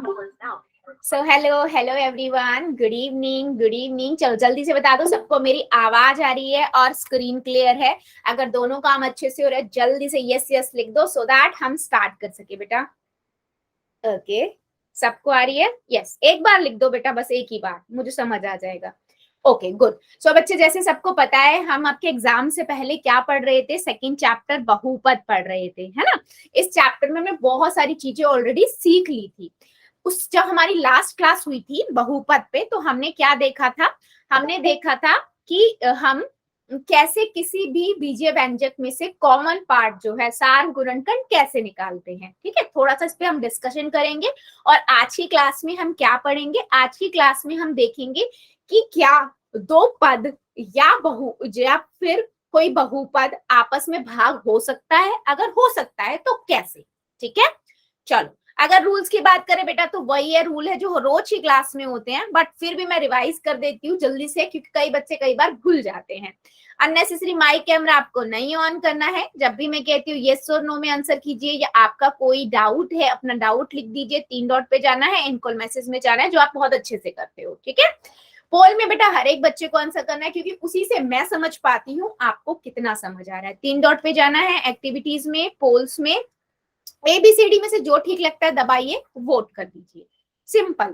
So hello everyone, good evening. चलो जल्दी से बता दो सबको मेरी आवाज आ रही है और स्क्रीन क्लियर है। अगर दोनों काम अच्छे से हो रहे हैं जल्दी से यस यस लिख दो सो दैट हम स्टार्ट कर सके बेटा। ओके सबको आ रही है? यस एक बार लिख दो बेटा, बस एक ही बार, मुझे समझ आ जाएगा। Okay good. सो बच्चे जैसे सबको पता है हम आपके एग्जाम से पहले क्या पढ़ रहे थे, सेकंड चैप्टर बहुपद पढ़ रहे थे, है ना। इस चैप्टर में हमने बहुत सारी चीजें ऑलरेडी सीख ली थी। उस जब हमारी लास्ट क्लास हुई थी बहुपद पे तो हमने क्या देखा था, हमने देखा था कि हम कैसे किसी भी बीजीय व्यंजक में से कॉमन पार्ट जो है सार गुणनखंड कैसे निकालते हैं। ठीक है, थोड़ा सा इस पे हम डिस्कशन करेंगे। और आज की क्लास में हम क्या पढ़ेंगे, आज की क्लास में हम देखेंगे कि क्या दो पद या फिर कोई बहुपद आपस में भाग हो सकता है, अगर हो सकता है तो कैसे। ठीक है चलो, अगर रूल्स की बात करें बेटा तो वही है, रूल है जो रोज की क्लास में होते हैं, बट फिर भी मैं रिवाइज कर देती हूँ जल्दी से क्योंकि कई बच्चे कई बार भूल जाते हैं। अननेसेसरी माइक कैमरा आपको नहीं ऑन करना है। जब भी मैं कहती हूँ येस और नो में आंसर कीजिए, या आपका कोई डाउट है अपना डाउट लिख दीजिए, 3 डॉट पे जाना है, इनकॉल मैसेज में जाना है, जो आप बहुत अच्छे से करते हो। ठीक है, पोल में बेटा हर एक बच्चे को आंसर करना है क्योंकि उसी से मैं समझ पाती हूँ आपको कितना समझ आ रहा है। 3 डॉट पे जाना है, एक्टिविटीज में, पोल्स में, एबीसीडी में से जो ठीक लगता है दबाइए, वोट कर दीजिए, सिंपल।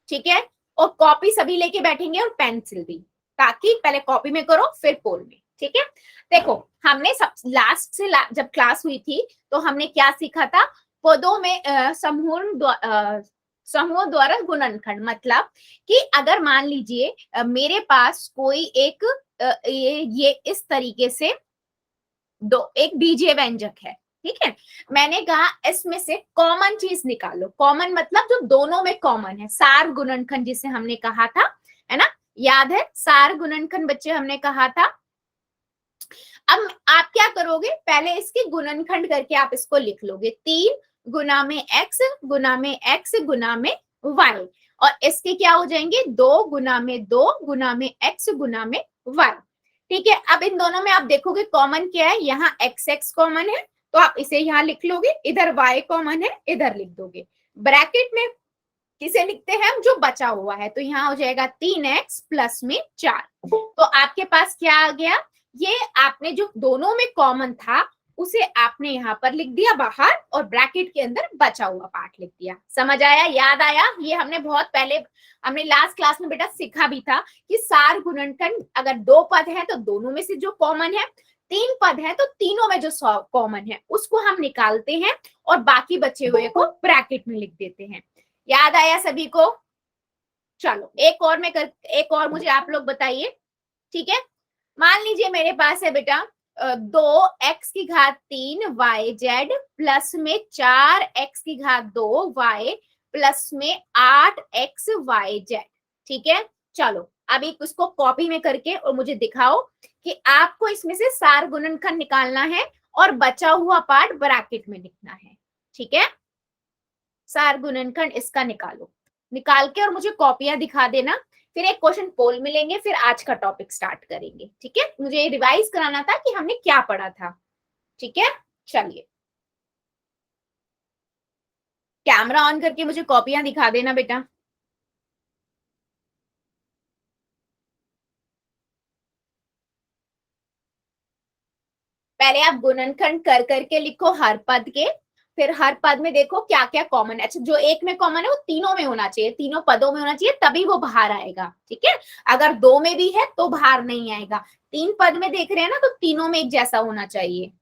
ठीक है, और कॉपी सभी लेके बैठेंगे और पेंसिल भी, ताकि पहले कॉपी में करो फिर पोल में। ठीक है, देखो हमने सब लास्ट से जब क्लास हुई थी तो हमने क्या सीखा था, पदों में समूह द्वारा गुणनखंड, मतलब कि अगर मान लीजिए मेरे पास कोई एक ये इस तरीके से एक बीजीय व्यंजक है। ठीक है, मैंने कहा इसमें से कॉमन चीज निकालो, कॉमन मतलब जो दोनों में कॉमन है, सार गुणनखंड जिसे हमने कहा था, है ना, याद है सार गुणनखंड बच्चे हमने कहा था। अब आप क्या करोगे, पहले इसके गुणनखंड करके आप इसको लिख लोगे, 3 गुना में x गुना में x गुना में y, और इसके क्या हो जाएंगे 2 गुना में 2 गुना में x गुना में y। ठीक है, अब इन दोनों में आप देखोगे कॉमन क्या है, यहाँ x कॉमन है तो आप इसे यहाँ लिख लोगे, इधर y कॉमन है इधर लिख दोगे। ब्रैकेट में किसे लिखते हैं हम, जो बचा हुआ है, तो यहाँ हो जाएगा 3x प्लस में 4। तो आपके पास क्या आ गया, ये आपने जो दोनों में कॉमन था उसे आपने यहाँ पर लिख दिया बाहर, और ब्रैकेट के अंदर बचा हुआ पार्ट लिख दिया। समझ आया, याद आया, ये हमने बहुत पहले हमने लास्ट क्लास में बेटा सीखा भी था कि सार गुणनखंड अगर 2 पद है तो दोनों में से जो कॉमन है, 3 पद है तो तीनों में जो कॉमन है उसको हम निकालते हैं और बाकी बचे हुए को ब्रैकेट में लिख देते हैं। याद आया सभी को? चलो एक और मुझे आप लोग बताइए। ठीक है, मान लीजिए मेरे पास है बेटा 2x⁻³ प्लस में 4x⁻² प्लस में 8xyz। ठीक है, चलो अभी इसको कॉपी में करके और मुझे दिखाओ कि आपको इसमें से सार गुणनखंड निकालना है और बचा हुआ पार्ट ब्रैकेट में लिखना है। ठीक है, सार गुणनखंड इसका निकालो, निकाल के और मुझे कॉपियां दिखा देना, फिर एक क्वेश्चन पोल मिलेंगे, फिर आज का टॉपिक स्टार्ट करेंगे। ठीक है, मुझे रिवाइज कराना था कि हमने क्या पढ़ा था। ठीक है, चलिए कैमरा ऑन करके मुझे कॉपियां दिखा देना बेटा। पहले आप गुणनखंड कर करके लिखो हर पद के, फिर हर पद में देखो क्या क्या कॉमन है। अच्छा, जो एक में कॉमन है वो तीनों में होना चाहिए, तीनों पदों में होना चाहिए, तभी वो बाहर आएगा। ठीक है, अगर 2 में भी है तो बाहर नहीं आएगा। 3 पद में देख रहे हैं ना, तो तीनों में एक जैसा होना चाहिए।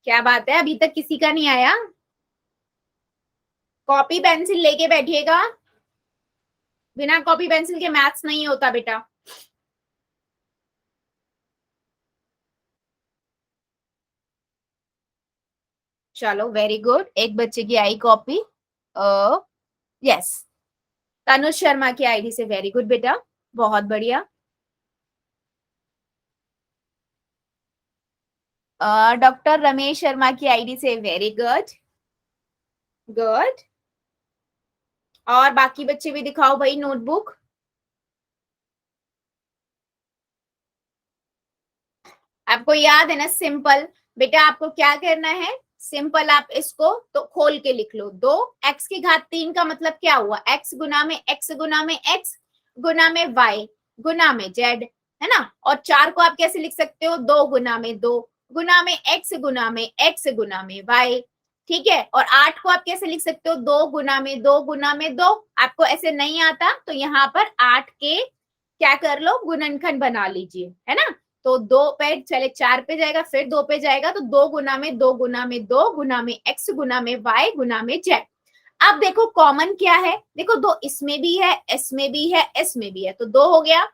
क्या बात है, अभी तक किसी का नहीं आया? कॉपी पेंसिल लेके बैठिएगा, बिना कॉपी पेंसिल के मैथ्स नहीं होता बेटा। चलो वेरी गुड, एक बच्चे की आई कॉपी। यस, तनुज शर्मा की आईडी से, वेरी गुड बेटा, बहुत बढ़िया। डॉक्टर रमेश शर्मा की आईडी से, वेरी गुड, गुड। और बाकी बच्चे भी दिखाओ भाई नोटबुक। आपको याद है ना सिंपल, बेटा आपको क्या करना है, सिंपल आप इसको तो खोल के लिख लो। 2 x की घात 3 का मतलब क्या हुआ, x गुना में x गुना में x गुना में y गुना में z, है ना। और 4 को आप कैसे लिख सकते हो, 2 गुना में 2 गुना में x गुना में x गुना में y, ठीक है। और 8 को आप कैसे लिख सकते हो, 2 गुना में 2 गुना में 2। आपको ऐसे नहीं आता तो यहाँ पर 8 के क्या कर लो, गुणनखंड बना लीजिए, है ना। तो 2 पे चले 4 पे जाएगा, फिर 2 पे जाएगा, तो 2 गुना में x गुना में y गुना में z। अब देखो कॉमन क्या है, देखो 2 इसमें भी है, इसमें भी है, इसमें भी है, तो 2 हो गया।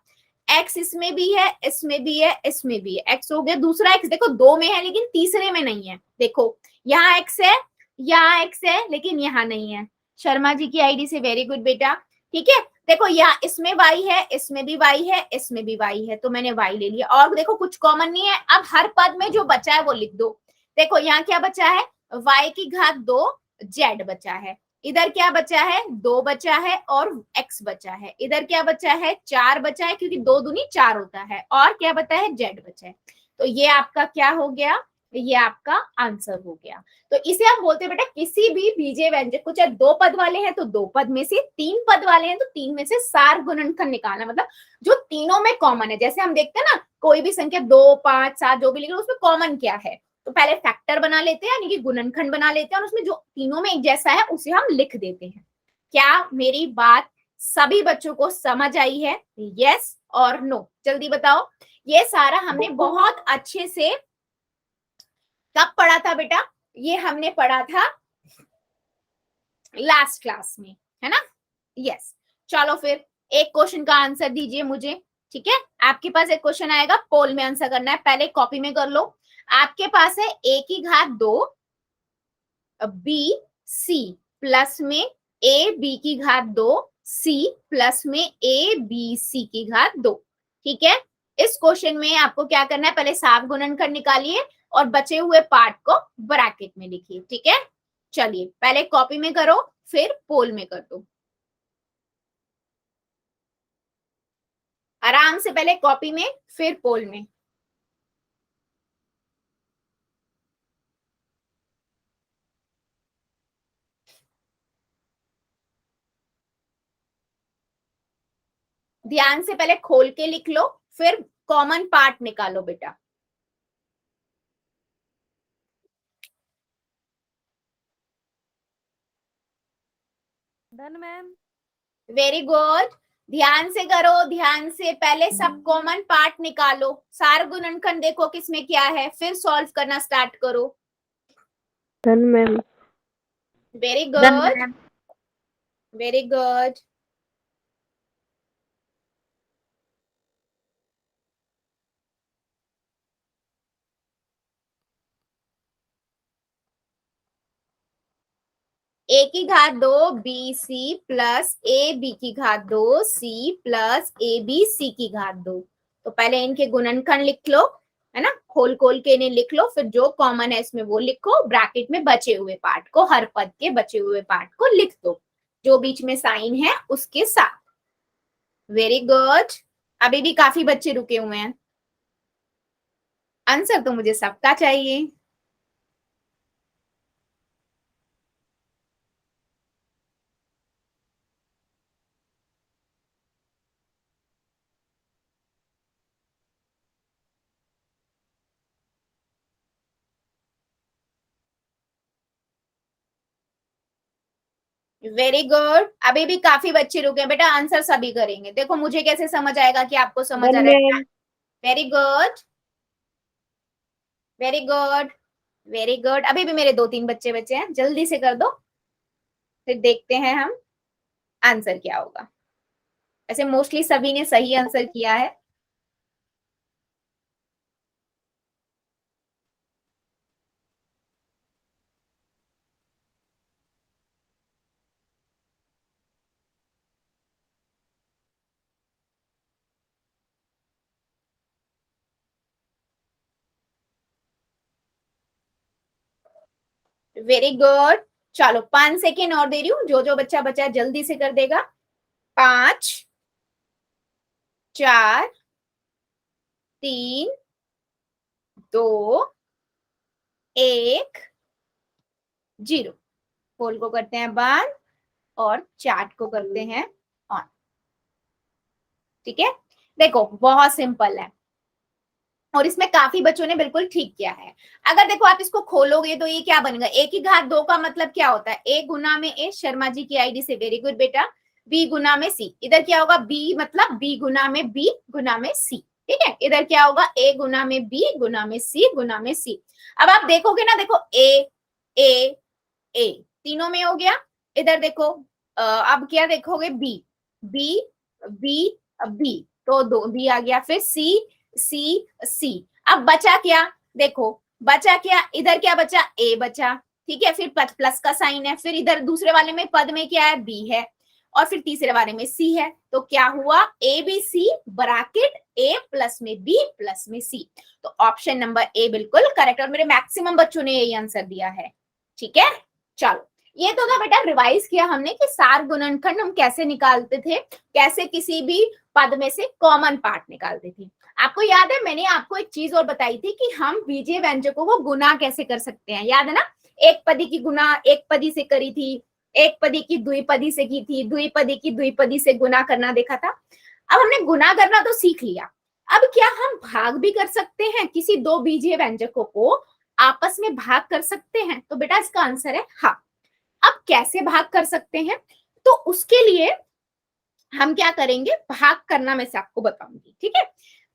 x इसमें भी है, इसमें भी है, इसमें भी है, x हो गया। दूसरा x देखो 2 में है लेकिन तीसरे में नहीं है, देखो यहाँ x है, यहाँ x है, लेकिन यहाँ नहीं है। शर्मा जी की आईडी से, वेरी गुड बेटा, ठीक है। देखो यहाँ इसमें y है, इसमें भी y है, इसमें भी y है, तो मैंने y ले लिया। और देखो कुछ कॉमन नहीं है, अब हर पद में जो बचा है वो लिख दो। देखो यहाँ क्या बचा है, y की घात 2 z बचा है, इधर क्या बचा है, 2 बचा है और x बचा है, इधर क्या बचा है, 4 बचा है, क्योंकि 2 दूनी 4 होता है, और क्या बचा है, z बचा है। तो ये आपका क्या हो गया, ये आपका आंसर हो गया। तो इसे हम बोलते हैं बेटा किसी भी बीजे व्यंजक को, चाहे 2 पद वाले हैं तो 2 पद में से, 3 पद वाले हैं तो 3 में से सार गुणनखंड निकालना, मतलब जो तीनों में कॉमन है। जैसे हम देखते हैं ना कोई भी संख्या 2 5 7 जो भी लिख लो उसमें कॉमन क्या है, तो पहले फैक्टर बना लेते हैं, यानी कि गुणनखंड बना लेते हैं, और उसमें जो तीनों में एक जैसा है उसे हम लिख देते हैं। क्या मेरी बात सभी बच्चों को समझ आई है, यस और नो, जल्दी बताओ। ये सारा हमने बहुत अच्छे से कब पढ़ा था बेटा, ये हमने पढ़ा था लास्ट क्लास में, है ना, यस। चलो फिर एक क्वेश्चन का आंसर दीजिए मुझे, ठीक है। आपके पास एक क्वेश्चन आएगा, पोल में आंसर करना है, पहले कॉपी में कर लो। आपके पास है a की घात 2 b c प्लस में a b की घात 2 c प्लस में a b c की घात 2, ठीक है। इस क्वेश्चन में आपको क्या करना है, पहले साफ गुणनखंड निकालिए और बचे हुए पार्ट को ब्रैकेट में लिखिए, ठीक है। चलिए पहले कॉपी में करो, फिर पोल में कर दो, आराम से, पहले कॉपी में फिर पोल में। ध्यान से पहले खोल के लिख लो, फिर कॉमन पार्ट निकालो बेटा। Done ma'am. वेरी गुड, ध्यान से करो, ध्यान से, पहले सब कॉमन पार्ट निकालो, सार गुणनखंड देखो किसमें क्या है, फिर सॉल्व करना स्टार्ट करो। Done ma'am. Very good, very good. a की घात 2 b c plus a b की घात 2 c plus a b c की घात 2। तो पहले इनके गुणनखंड लिख लो, है ना, खोल खोल के इन्हें लिख लो, फिर जो कॉमन है इसमें वो लिखो, ब्रैकेट में बचे हुए पार्ट को, हर पद के बचे हुए पार्ट को लिख दो जो बीच में साइन है उसके साथ। वेरी गुड, अभी भी काफी बच्चे रुके हुए हैं, आंसर तो मुझे सबका चाहिए। वेरी गुड, अभी भी काफी बच्चे रुके हैं बेटा, आंसर सभी करेंगे, देखो मुझे कैसे समझ आएगा कि आपको समझ आ डन रहा है। Ma'am. Very good, very good, very good. अभी भी मेरे 2 3 बच्चे बचे हैं, जल्दी से कर दो, फिर देखते हैं हम आंसर क्या होगा। ऐसे मोस्टली सभी ने सही आंसर किया है। Very good. चलो 5 सेकेंड और दे रही हूँ, जो जो बच्चा बचा जल्दी से कर देगा। 5 4 3 2 1 0। पोल को करते हैं बंद और चैट को करते हैं ऑन। ठीक है, देखो बहुत सिंपल है और इसमें काफी बच्चों ने बिल्कुल ठीक किया है। अगर देखो आप इसको खोलोगे तो ये क्या बनेगा, ए की घात 2 का मतलब क्या होता है, ए गुना में ए, शर्मा जी की आईडी से, वेरी गुड बेटा। बी गुना में सी, इधर क्या होगा, बी मतलब बी गुना में बी गुना में सी। ठीक है, इधर क्या होगा, ए गुना में बी गुना में सी गुना में सी। अब आप देखोगे ना, देखो ए ए ए तीनों में हो गया। इधर देखो अब क्या देखोगे, बी बी बी बी, तो दो बी आ गया, फिर सी सी सी। अब बचा क्या, देखो बचा क्या, इधर क्या बचा, ए बचा। ठीक है, फिर प्लस का साइन है, फिर इधर दूसरे वाले में पद में क्या है, बी है, और फिर तीसरे वाले में सी है। तो क्या हुआ, a b c bracket a plus में बी प्लस में सी। तो ऑप्शन नंबर ए बिल्कुल करेक्ट, और मेरे मैक्सिमम बच्चों ने यही आंसर दिया है। ठीक है, चलो ये तो था बेटा, रिवाइज किया हमने कि सार गुणनखंड हम कैसे निकालते थे, कैसे किसी भी पद में से कॉमन पार्ट निकालते थे। आपको याद है, मैंने आपको एक चीज और बताई थी कि हम बीजीय व्यंजकों को गुना कैसे कर सकते हैं, याद है ना। एक पदी की गुना एक पदी से करी थी, एक पदी की द्विपदी से की थी, द्विपदी की द्विपदी से गुना करना देखा था। अब हमने गुना करना तो सीख लिया, अब क्या हम भाग भी कर सकते हैं, किसी दो बीजीय व्यंजकों को आपस में भाग कर सकते हैं? तो बेटा इसका आंसर है हाँ। अब कैसे भाग कर सकते हैं, तो उसके लिए हम क्या करेंगे, भाग करना मैं से आपको बताऊंगी। ठीक है,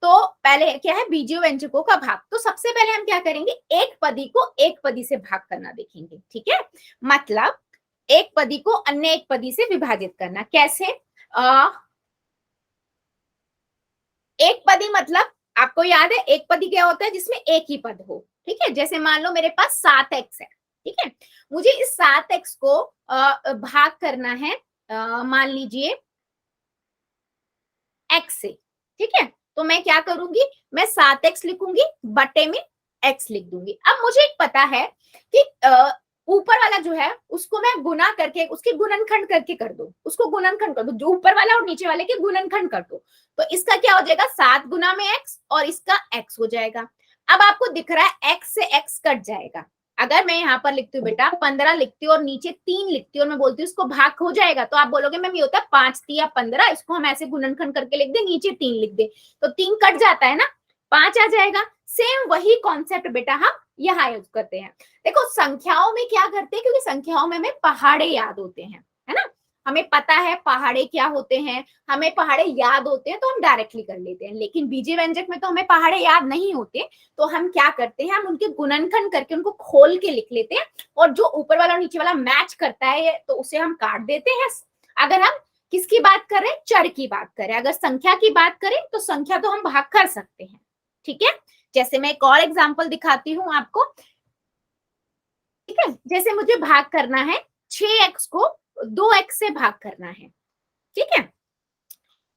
तो पहले क्या है, बीजीय व्यंजकों का भाग। तो सबसे पहले हम क्या करेंगे, एक पदी को एक पदी से भाग करना देखेंगे। ठीक है, मतलब एक पदी को अन्य एक पदी से विभाजित करना। कैसे, एक पदी मतलब आपको याद है, एक पदी क्या होता है, जिसमें एक ही पद हो। ठीक है, जैसे मान लो मेरे पास 7x है। ठीक है, मुझे इस 7x को भाग करना है, मान लीजिए x से। ठीक है, तो मैं क्या करूंगी, मैं 7x लिखूंगी, बटे में x लिख दूंगी। अब मुझे एक पता है कि ऊपर वाला जो है उसको मैं गुना करके, उसके गुणनखंड करके कर दो, उसको गुणनखंड कर दो, जो ऊपर वाला और नीचे वाले के गुणनखंड कर दो। तो इसका क्या हो जाएगा, 7 गुना में x, और इसका x हो जाएगा। अब आपको दिख रहा है x से x कट जाएगा। अगर मैं यहाँ पर लिखती हूँ बेटा 15 लिखती हूँ और नीचे 3 लिखती हूँ और मैं बोलती हूँ इसको भाग हो जाएगा, तो आप बोलोगे मैम ये होता है 5 3 15, इसको हम ऐसे गुणनखंड करके लिख दे, नीचे 3 लिख दे, तो 3 कट जाता है ना, 5 आ जाएगा। सेम वही कॉन्सेप्ट बेटा हम यहाँ यूज करते हैं। देखो संख्याओं में क्या करते हैं, क्योंकि संख्याओं में हमें पहाड़े याद होते हैं, है ना, हमें पता है पहाड़े क्या होते हैं, हमें पहाड़े याद होते हैं, तो हम डायरेक्टली कर लेते हैं। लेकिन बीजीय व्यंजक में तो हमें पहाड़े याद नहीं होते, तो हम क्या करते हैं, हम उनके गुणनखंड करके उनको खोल के लिख लेते हैं, और जो ऊपर वाला और नीचे वाला मैच करता है तो उसे हम काट देते हैं। अगर हम किसकी बात करें, चर की बात करें, अगर संख्या की बात करें तो संख्या तो हम भाग कर सकते हैं। ठीक है, जैसे मैं एक और एग्जाम्पल दिखाती हूँ आपको। ठीक है, जैसे मुझे भाग करना है 6x को 2x से भाग करना है। ठीक है,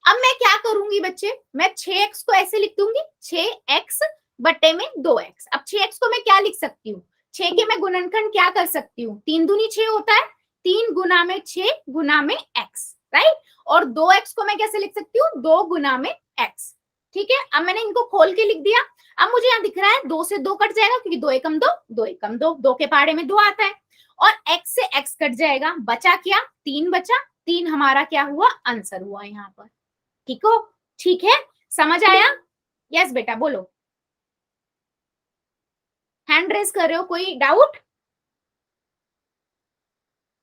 अब मैं क्या करूंगी बच्चे, मैं 6x को ऐसे लिख दूंगी, 6x बटे में 2x। अब 6x को मैं क्या लिख सकती हूँ, 6 के मैं गुणनखंड क्या कर सकती हूँ, 3 दूनी 6 होता है, 3 गुना में 6 गुना में x, राइट। और 2x को मैं कैसे लिख सकती हूँ, 2 गुना में x। ठीक है, अब मैंने इनको खोल के लिख दिया। अब मुझे यहाँ दिख रहा है 2 से 2 कट जाएगा, क्योंकि 2 एकम 2, 2 एकम 2, 2 के पहाड़े में 2 आता है, और x से x कट जाएगा, बचा क्या, 3 बचा। 3 हमारा क्या हुआ, आंसर हुआ यहाँ पर। ठीक हो, ठीक है, समझ आया? यस बेटा बोलो, हैंड रेस कर रहे हो, कोई डाउट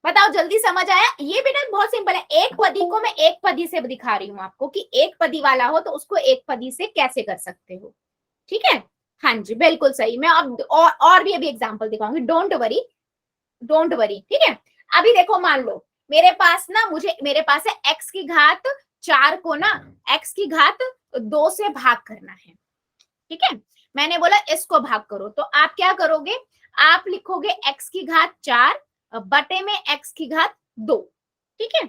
बताओ, जल्दी समझ आया? ये बेटा बहुत सिंपल है, एक पदी को मैं एक पदी से दिखा रही हूँ आपको कि एक पदी वाला हो तो उसको एक पदी से कैसे कर सकते हो। ठीक है, हाँ जी बिल्कुल सही। मैं अब और भी अभी एग्जांपल दिखाऊंगी, डोंट वरी डोंट वरी। ठीक है, अभी देखो मान लो मेरे पास ना, मेरे पास है x की घात 4 को ना x की घात 2 से भाग करना है। ठीक है, मैंने बोला इसको भाग करो, तो आप क्या करोगे, आप लिखोगे x की घात 4 बटे में x की घात 2। ठीक है,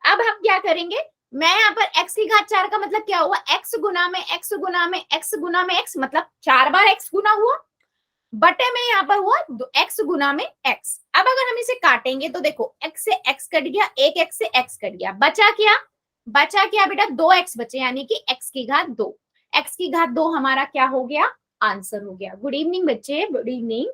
अब हम क्या करेंगे, मैं यहाँ पर x की घात 4 का मतलब क्या हुआ, x गुना में x गुना में x गुना में x, मतलब 4 बार x गुना हुआ। बटे में यहाँ पर हुआ x गुना में x। अब अगर हम इसे काटेंगे तो देखो x से x कट गया, एक x से x कट गया, बचा क्या? बचा क्या बेटा? 2x बचे, यानी कि x की घात 2। x की घात 2 हमारा क्या हो गया? आंसर हो गया। गुड इवनिंग बच्चे, गुड इवनिंग।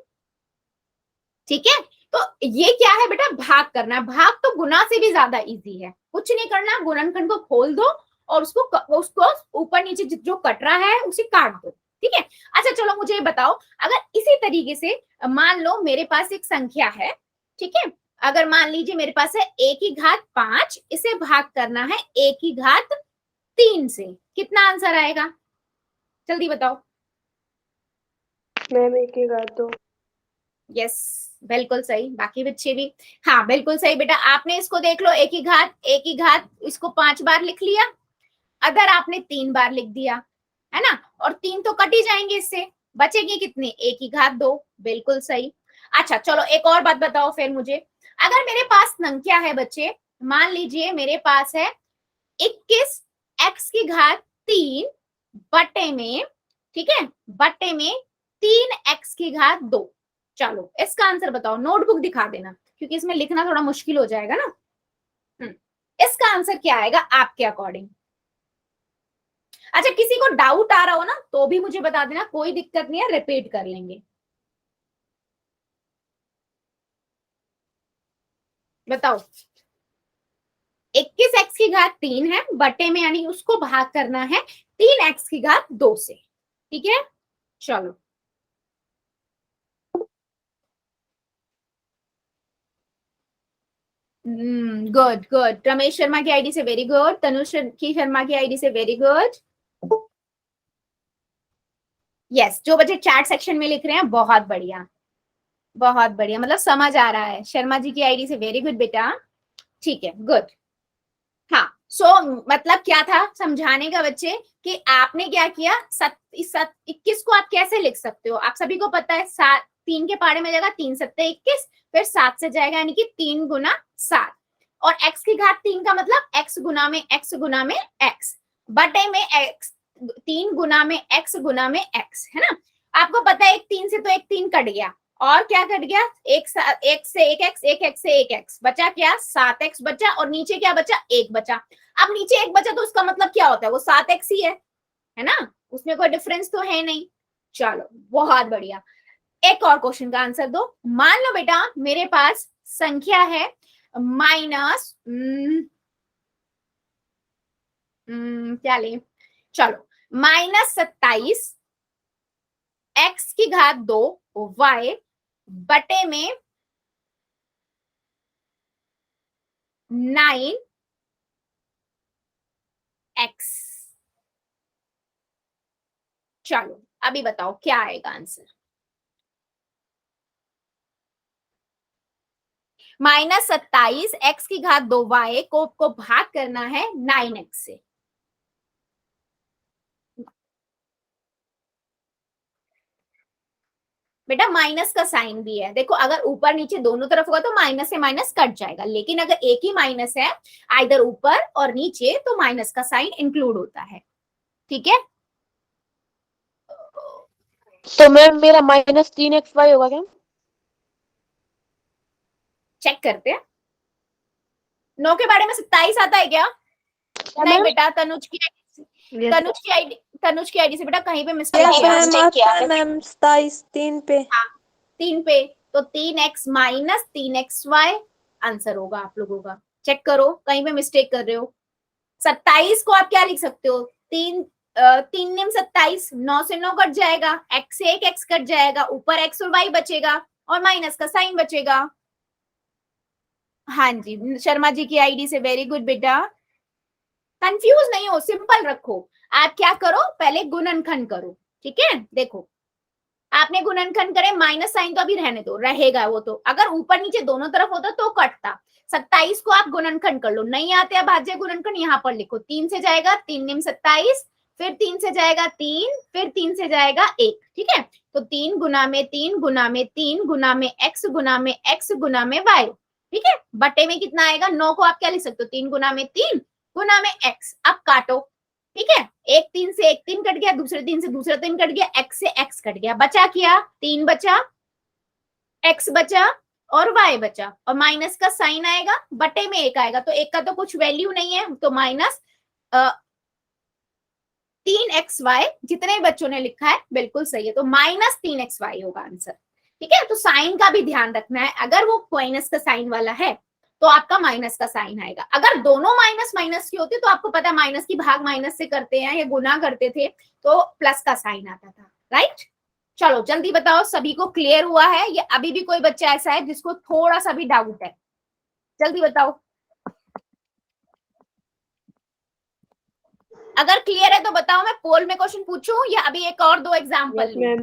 ठीक है, तो ये क्या है बेटा? भाग करना है। भाग तो गुना से भी ज्यादा इजी है, कुछ नहीं करना, गुणनखंड को खोल दो और उसको ऊपर नीचे जो कट रहा है उसे काट दो। ठीक है, अच्छा चलो मुझे ये बताओ, अगर इसी तरीके से मान लो मेरे पास एक संख्या है, ठीक है, अगर मान लीजिए मेरे पास है a की घात 5, इसे भाग करना है a की घात 3 से, कितना आंसर आएगा? जल्दी बताओ। मैम a की घात 2। यस, बिल्कुल सही, बाकी बच्चे भी। हाँ बिल्कुल सही बेटा, आपने इसको देख लो, एक ही घात इसको 5 बार लिख लिया, अगर आपने 3 बार लिख दिया, है ना, और 3 तो कट ही जाएंगे इससे, बचेगी कितने? एक ही घात 2, बिल्कुल सही। अच्छा चलो एक और बात बताओ फिर मुझे, अगर मेरे पास संख्या है बच्चे, मान लीजिए मेरे पास है 21 x की घात 3 बटे में, ठीक है, बटे में 3 x की घात 2। चलो इसका आंसर बताओ, नोटबुक दिखा देना क्योंकि इसमें लिखना थोड़ा मुश्किल हो जाएगा ना। इसका आंसर क्या आएगा आपके अकॉर्डिंग? अच्छा किसी को डाउट आ रहा हो ना तो भी मुझे बता देना, कोई दिक्कत नहीं है, रिपीट कर लेंगे। बताओ। 21 x की घात 3 है बटे में, यानी उसको भाग करना है 3 x की घात 2 से। ठीक है, चलो गुड गुड, रमेश शर्मा की आईडी से वेरी गुड, तनुष की शर्मा की आईडी से वेरी गुड। यस, जो बच्चे चैट सेक्शन में लिख रहे हैं बहुत बढ़िया, बहुत बढ़िया, मतलब समझ आ रहा है। शर्मा जी की आईडी से वेरी गुड बेटा, ठीक है, गुड। हाँ मतलब क्या था समझाने का बच्चे, कि आपने क्या किया, 21 को आप कैसे लिख सकते हो? आप सभी को पता है, 3 के पाड़े में जाएगा 3 सत्ते 21, फिर 7 से जाएगा, यानी कि 3 गुना 7, और x की घात 3 का मतलब x गुना में x गुना में x, बटे में x, 3 गुना में x गुना में x, है ना। आपको पता है एक 3 से तो एक 3 कट गया, और क्या कट गया? एक से एक एक्स, एक एक्स से एक एक्स, बचा क्या? 7x बचा, और नीचे क्या बचा? 1 बचा। अब नीचे 1 बचा तो उसका मतलब क्या होता है? वो 7x ही है ना, उसमें कोई डिफरेंस तो है नहीं। चलो बहुत बढ़िया, एक और क्वेश्चन का आंसर दो। मान लो बेटा मेरे पास संख्या है माइनस, क्या ले, चलो -27 x की घात 2 y बटे में 9x। चलो अभी बताओ क्या आएगा आंसर? -27 x की घात 2 y को भाग करना है 9x से। बेटा माइनस का साइन भी है, देखो अगर ऊपर नीचे दोनों तरफ होगा तो माइनस से माइनस कट जाएगा, लेकिन अगर एक ही माइनस है आइदर ऊपर और नीचे तो माइनस का साइन इंक्लूड होता है। ठीक है, तो मैम मेरा -3xy होगा क्या? चेक करते हैं। 9 के बारे में 27 आता है क्या? नहीं बेटा, तनुज की आईडी से बेटा कहीं पे मिस्टेक किया है मैम 27 3 पे। हाँ 3 पे, तो 3x माइनस 3xy आंसर होगा आप लोगों का। चेक करो कहीं पे मिस्टेक कर रहे हो। 27 को आप क्या लिख सकते हो? 3 निम 27, 9 से 9 कट जाएगा, x से एक x कट जाएगा, ऊपर x और y बचेगा और माइनस का साइन बचेगा। हाँ जी, शर्मा जी की आईडी से वेरी गुड बेटा, कंफ्यूज नहीं हो, सिंपल रखो। आप क्या करो, पहले गुणनखंड करो। ठीक है, देखो आपने गुणनखंड करे, माइनस साइन तो अभी रहने दो, रहेगा वो तो, अगर ऊपर नीचे दोनों तरफ होता तो कटता। 27 को आप गुणनखंड कर लो, नहीं आते आप भाज्य गुणनखंड, यहाँ पर लिखो, 3 से जाएगा 3 निम 27, फिर 3 से जाएगा 3, फिर 3 से जाएगा 1। ठीक है, तो 3 गुना में 3 गुना में 3 गुना में x गुना में x गुना में y। ठीक है, बटे में कितना आएगा? 9 को आप क्या लिख सकते हो? 3 गुना में 3 गुना में x। अब काटो, ठीक है, एक 3 से एक 3 कट गया, दूसरे 3 से दूसरा 3 कट गया, x से x कट गया, बचा क्या, 3 बचा, x बचा और y बचा, और माइनस का साइन आएगा, बटे में एक आएगा, तो एक का तो कुछ वैल्यू नहीं है, तो माइनस 3xy, जितने बच्चों ने लिखा है बिल्कुल सही है, तो -3xy होगा आंसर। ठीक है, तो साइन का भी ध्यान रखना है, अगर वो माइनस का साइन वाला है तो आपका माइनस का साइन आएगा, अगर दोनों माइनस माइनस की होती तो आपको पता माइनस की भाग माइनस से करते हैं या गुना करते थे तो प्लस का साइन आता था, राइट। चलो जल्दी बताओ, सभी को क्लियर हुआ है या अभी भी कोई बच्चा ऐसा है जिसको थोड़ा सा भी डाउट है, जल्दी बताओ। अगर क्लियर है तो बताओ, मैं पोल में क्वेश्चन पूछूं या अभी एक और 2 एग्जाम्पल लूं।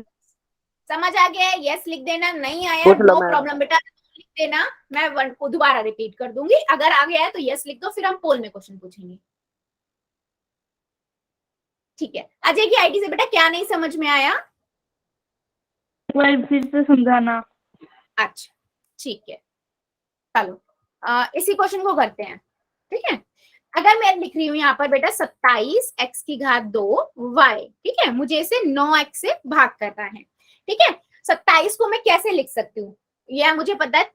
समझ आ गया है, यस लिख देना, नहीं आया नो प्रॉब्लम बेटा, लिख देना, मैं वन को दोबारा रिपीट कर दूंगी, अगर आ गया है तो यस लिख दो, फिर हम पोल में क्वेश्चन पूछेंगे। ठीक है, अजय की आईडी से बेटा क्या नहीं समझ में आया, फिर से समझाना। अच्छा ठीक है, चलो इसी क्वेश्चन को करते हैं। ठीक है, अगर मैं लिख रही हूँ यहाँ पर बेटा 27 x की घात 2 y, ठीक है, मुझे इसे 9x से भाग करना है। ठीक है, 27 को मैं कैसे लिख सकती हूँ, यह मुझे पता है,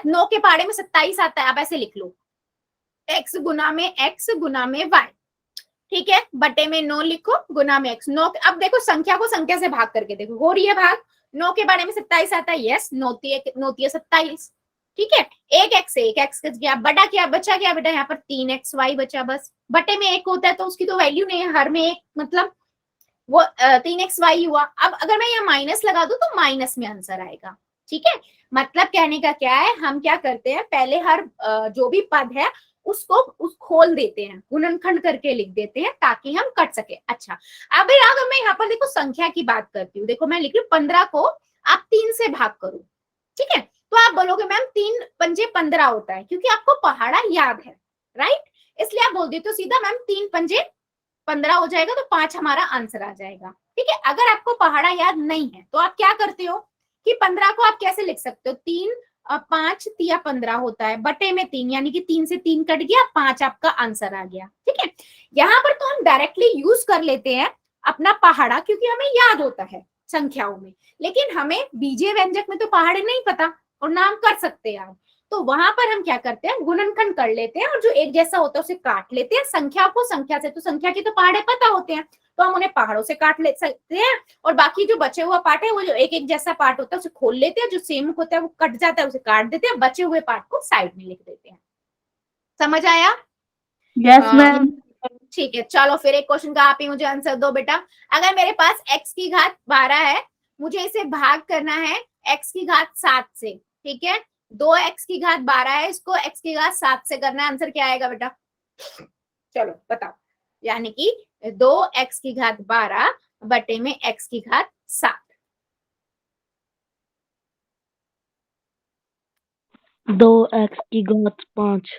9 के पहाड़े में 27 आता है, आप ऐसे लिख लो, x गुना में y, ठीक है, बटे में 9 लिखो, गुना में x, 9, अब देखो संख्या को संख्या से भाग करके देखो, हो रही है भाग, 9 के बारे में 27 आता है, यस, 9 × 27, ठीक है, एक x से एक x गया, बटा क्या बचा, क्या बेटा यहाँ पर 3xy बचा, बस, बटे में एक होता है तो उसकी तो वैल्यू नहीं है, हर में एक, मतलब वो 3xy हुआ। अब अगर मैं यहाँ माइनस लगा दूं तो माइनस में आंसर आएगा। ठीक है, मतलब कहने का क्या है, हम क्या करते हैं, पहले हर जो भी पद है उसको खोल देते हैं, गुणनखंड करके लिख देते हैं ताकि हम कट सके। अच्छा, अब अगर मैं यहाँ पर देखो संख्या की बात करती हूँ, देखो मैं लिख रही हूँ 15 को आप 3 से भाग करो, ठीक है, तो आप बोलोगे मैम 3 पंजे 15 होता है, क्योंकि आपको पहाड़ा याद है, राइट, इसलिए आप बोल देते हो सीधा मैम 3 पंजे 15 हो जाएगा, तो 5 हमारा आंसर आ जाएगा। ठीक है, अगर आपको पहाड़ा याद नहीं है तो आप क्या करते हो कि 15 को आप कैसे लिख सकते हो, 3 5 तिया 15 होता है, बटे में 3, यानी कि 3 से 3 कट गया, 5 आपका आंसर आ गया। ठीक है, यहाँ पर तो हम डायरेक्टली यूज कर लेते हैं अपना पहाड़ा, क्योंकि हमें याद होता है संख्याओं में, लेकिन हमें बीजे व्यंजक में तो पहाड़े नहीं पता और नाम कर सकते हैं आप, तो वहां पर हम क्या करते हैं, गुणनखंड कर लेते हैं और जो एक जैसा होता है उसे काट लेते हैं, संख्या को संख्या से, तो संख्या के तो पहाड़े पता होते हैं तो हम उन्हें पहाड़ों से काट ले सकते हैं, और बाकी जो बचे हुआ पार्ट है वो जो एक एक जैसा पार्ट होता है उसे खोल लेते हैं, जो सेम होता है वो कट जाता है उसे काट देते हैं, बचे हुए पार्ट को साइड में लिख देते हैं। समझ आया? Yes ma'am. ठीक है, चलो फिर एक क्वेश्चन का आप ही मुझे आंसर दो बेटा। अगर मेरे पास x की घात 12 है, मुझे इसे भाग करना है x की घात 7 से, ठीक है, 2x की घात 12 है, इसको x की घात 7 से करना है, आंसर क्या आएगा बेटा, चलो बताओ, यानी कि 2x की घात 12 बटे में x की घात 7, 2x की घात 5।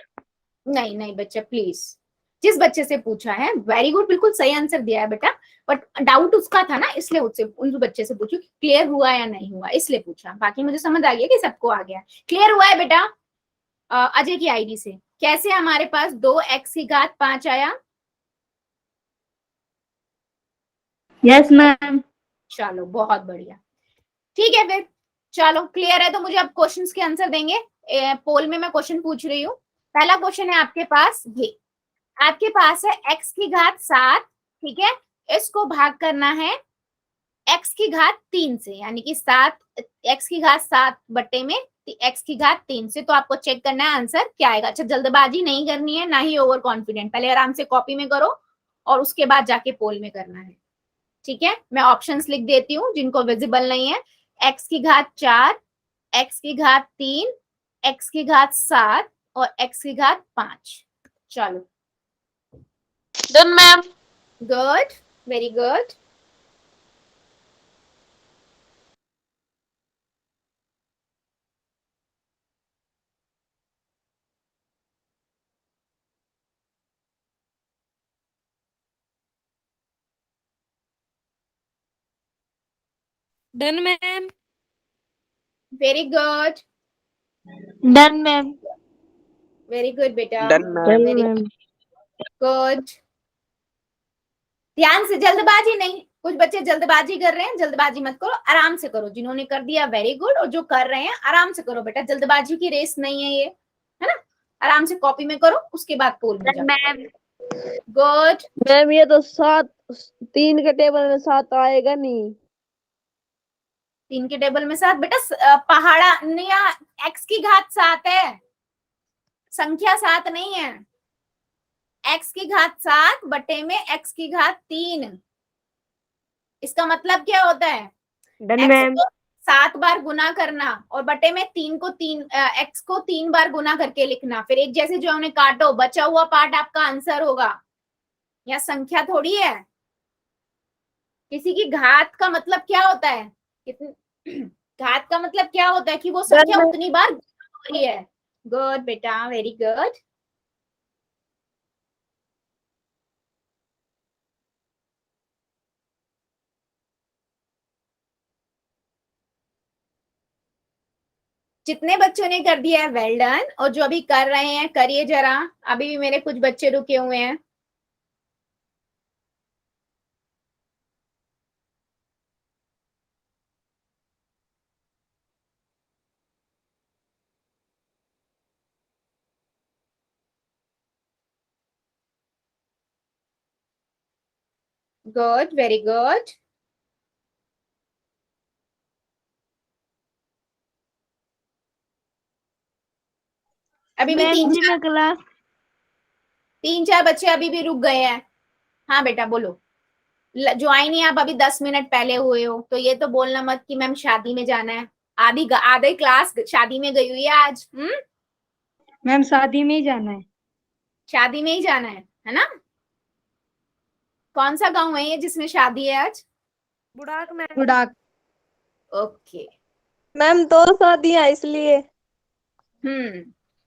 नहीं नहीं बच्चा प्लीज, जिस बच्चे से पूछा है वेरी गुड, बिल्कुल सही आंसर दिया है बेटा, बट डाउट उसका था ना, इसलिए उससे उन बच्चे से पूछू क्लियर हुआ या नहीं हुआ, इसलिए पूछा, बाकी मुझे समझ आ गया कि सबको आ गया, क्लियर हुआ है बेटा। अजय की आईडी से कैसे हमारे पास 2x की घात 5 आया, यस मैम। चलो बहुत बढ़िया, ठीक है फिर, चलो क्लियर है तो मुझे अब क्वेश्चंस के आंसर देंगे। पोल में मैं क्वेश्चन पूछ रही हूँ, पहला क्वेश्चन है आपके पास, ये आपके पास है x की घात 7, ठीक है, इसको भाग करना है x की घात 3 से, यानी कि 7 x की घात 7 बट्टे में x की घात 3 से, तो आपको चेक करना है आंसर क्या आएगा। अच्छा, जल्दबाजी नहीं करनी है, ना ही ओवर कॉन्फिडेंट, पहले आराम से कॉपी में करो और उसके बाद जाके पोल में करना है। ठीक है, मैं ऑप्शंस लिख देती हूँ जिनको विजिबल नहीं है, x की घात 4, x की घात 3, x की घात 7 और x की घात 5। चलो done ma'am. Good, very good, done ma'am. Very good, done ma'am. Very good बेटा, डन मैम। वेरी गुड, ध्यान से, जल्दबाजी नहीं। कुछ बच्चे जल्दबाजी कर रहे हैं, जल्दबाजी मत करो, आराम से करो। जिन्होंने कर दिया वेरी गुड, और जो कर रहे हैं आराम से करो बेटा, जल्दबाजी की रेस नहीं है ये, है ना। आराम से कॉपी में करो, उसके बाद पोल में जाओ। Ma'am good. मैम ये तो 7 3 के टेबल में 7 आएगा नहीं। 3 के टेबल में 7 बेटा, पहाड़ा नहीं, एक्स की घात 7 है, संख्या 7 नहीं है। एक्स की घात 7 बटे में एक्स की घात 3। इसका मतलब क्या होता है? Done x ma'am. को 7 बार गुना करना और बटे में 3 को 3 एक्स को 3 बार गुना करके लिखना, फिर एक जैसे जो हमने काटो, बचा हुआ पार्ट आपका आंसर होगा। यह संख्या थोड़ी है। किसी की घात का मतलब क्या होता है? घात का मतलब क्या होता है कि वो संख्या उतनी बार गुना हो रही है। गुड बेटा, वेरी गुड। जितने बच्चों ने कर दिया है वेल डन, और जो अभी कर रहे हैं करिए जरा। अभी भी मेरे कुछ बच्चे रुके हुए हैं। Good, very good. अभी भी मैम जी मैं क्लास 3-4 बच्चे अभी भी रुक गए हैं। हाँ बेटा बोलो। ज्वाइन ही आप अभी 10 मिनट पहले हुए हो, तो ये तो बोलना मत कि मैम शादी में जाना है। आधी क्लास शादी में गई हुई है आज। मैम शादी में ही जाना है। शादी में ही जाना है ना। कौन सा गांव है ये जिसमें शादी है आज? बुड़ाक मैम। गुडाक। ओके। मैम 2 शादियां इसलिए।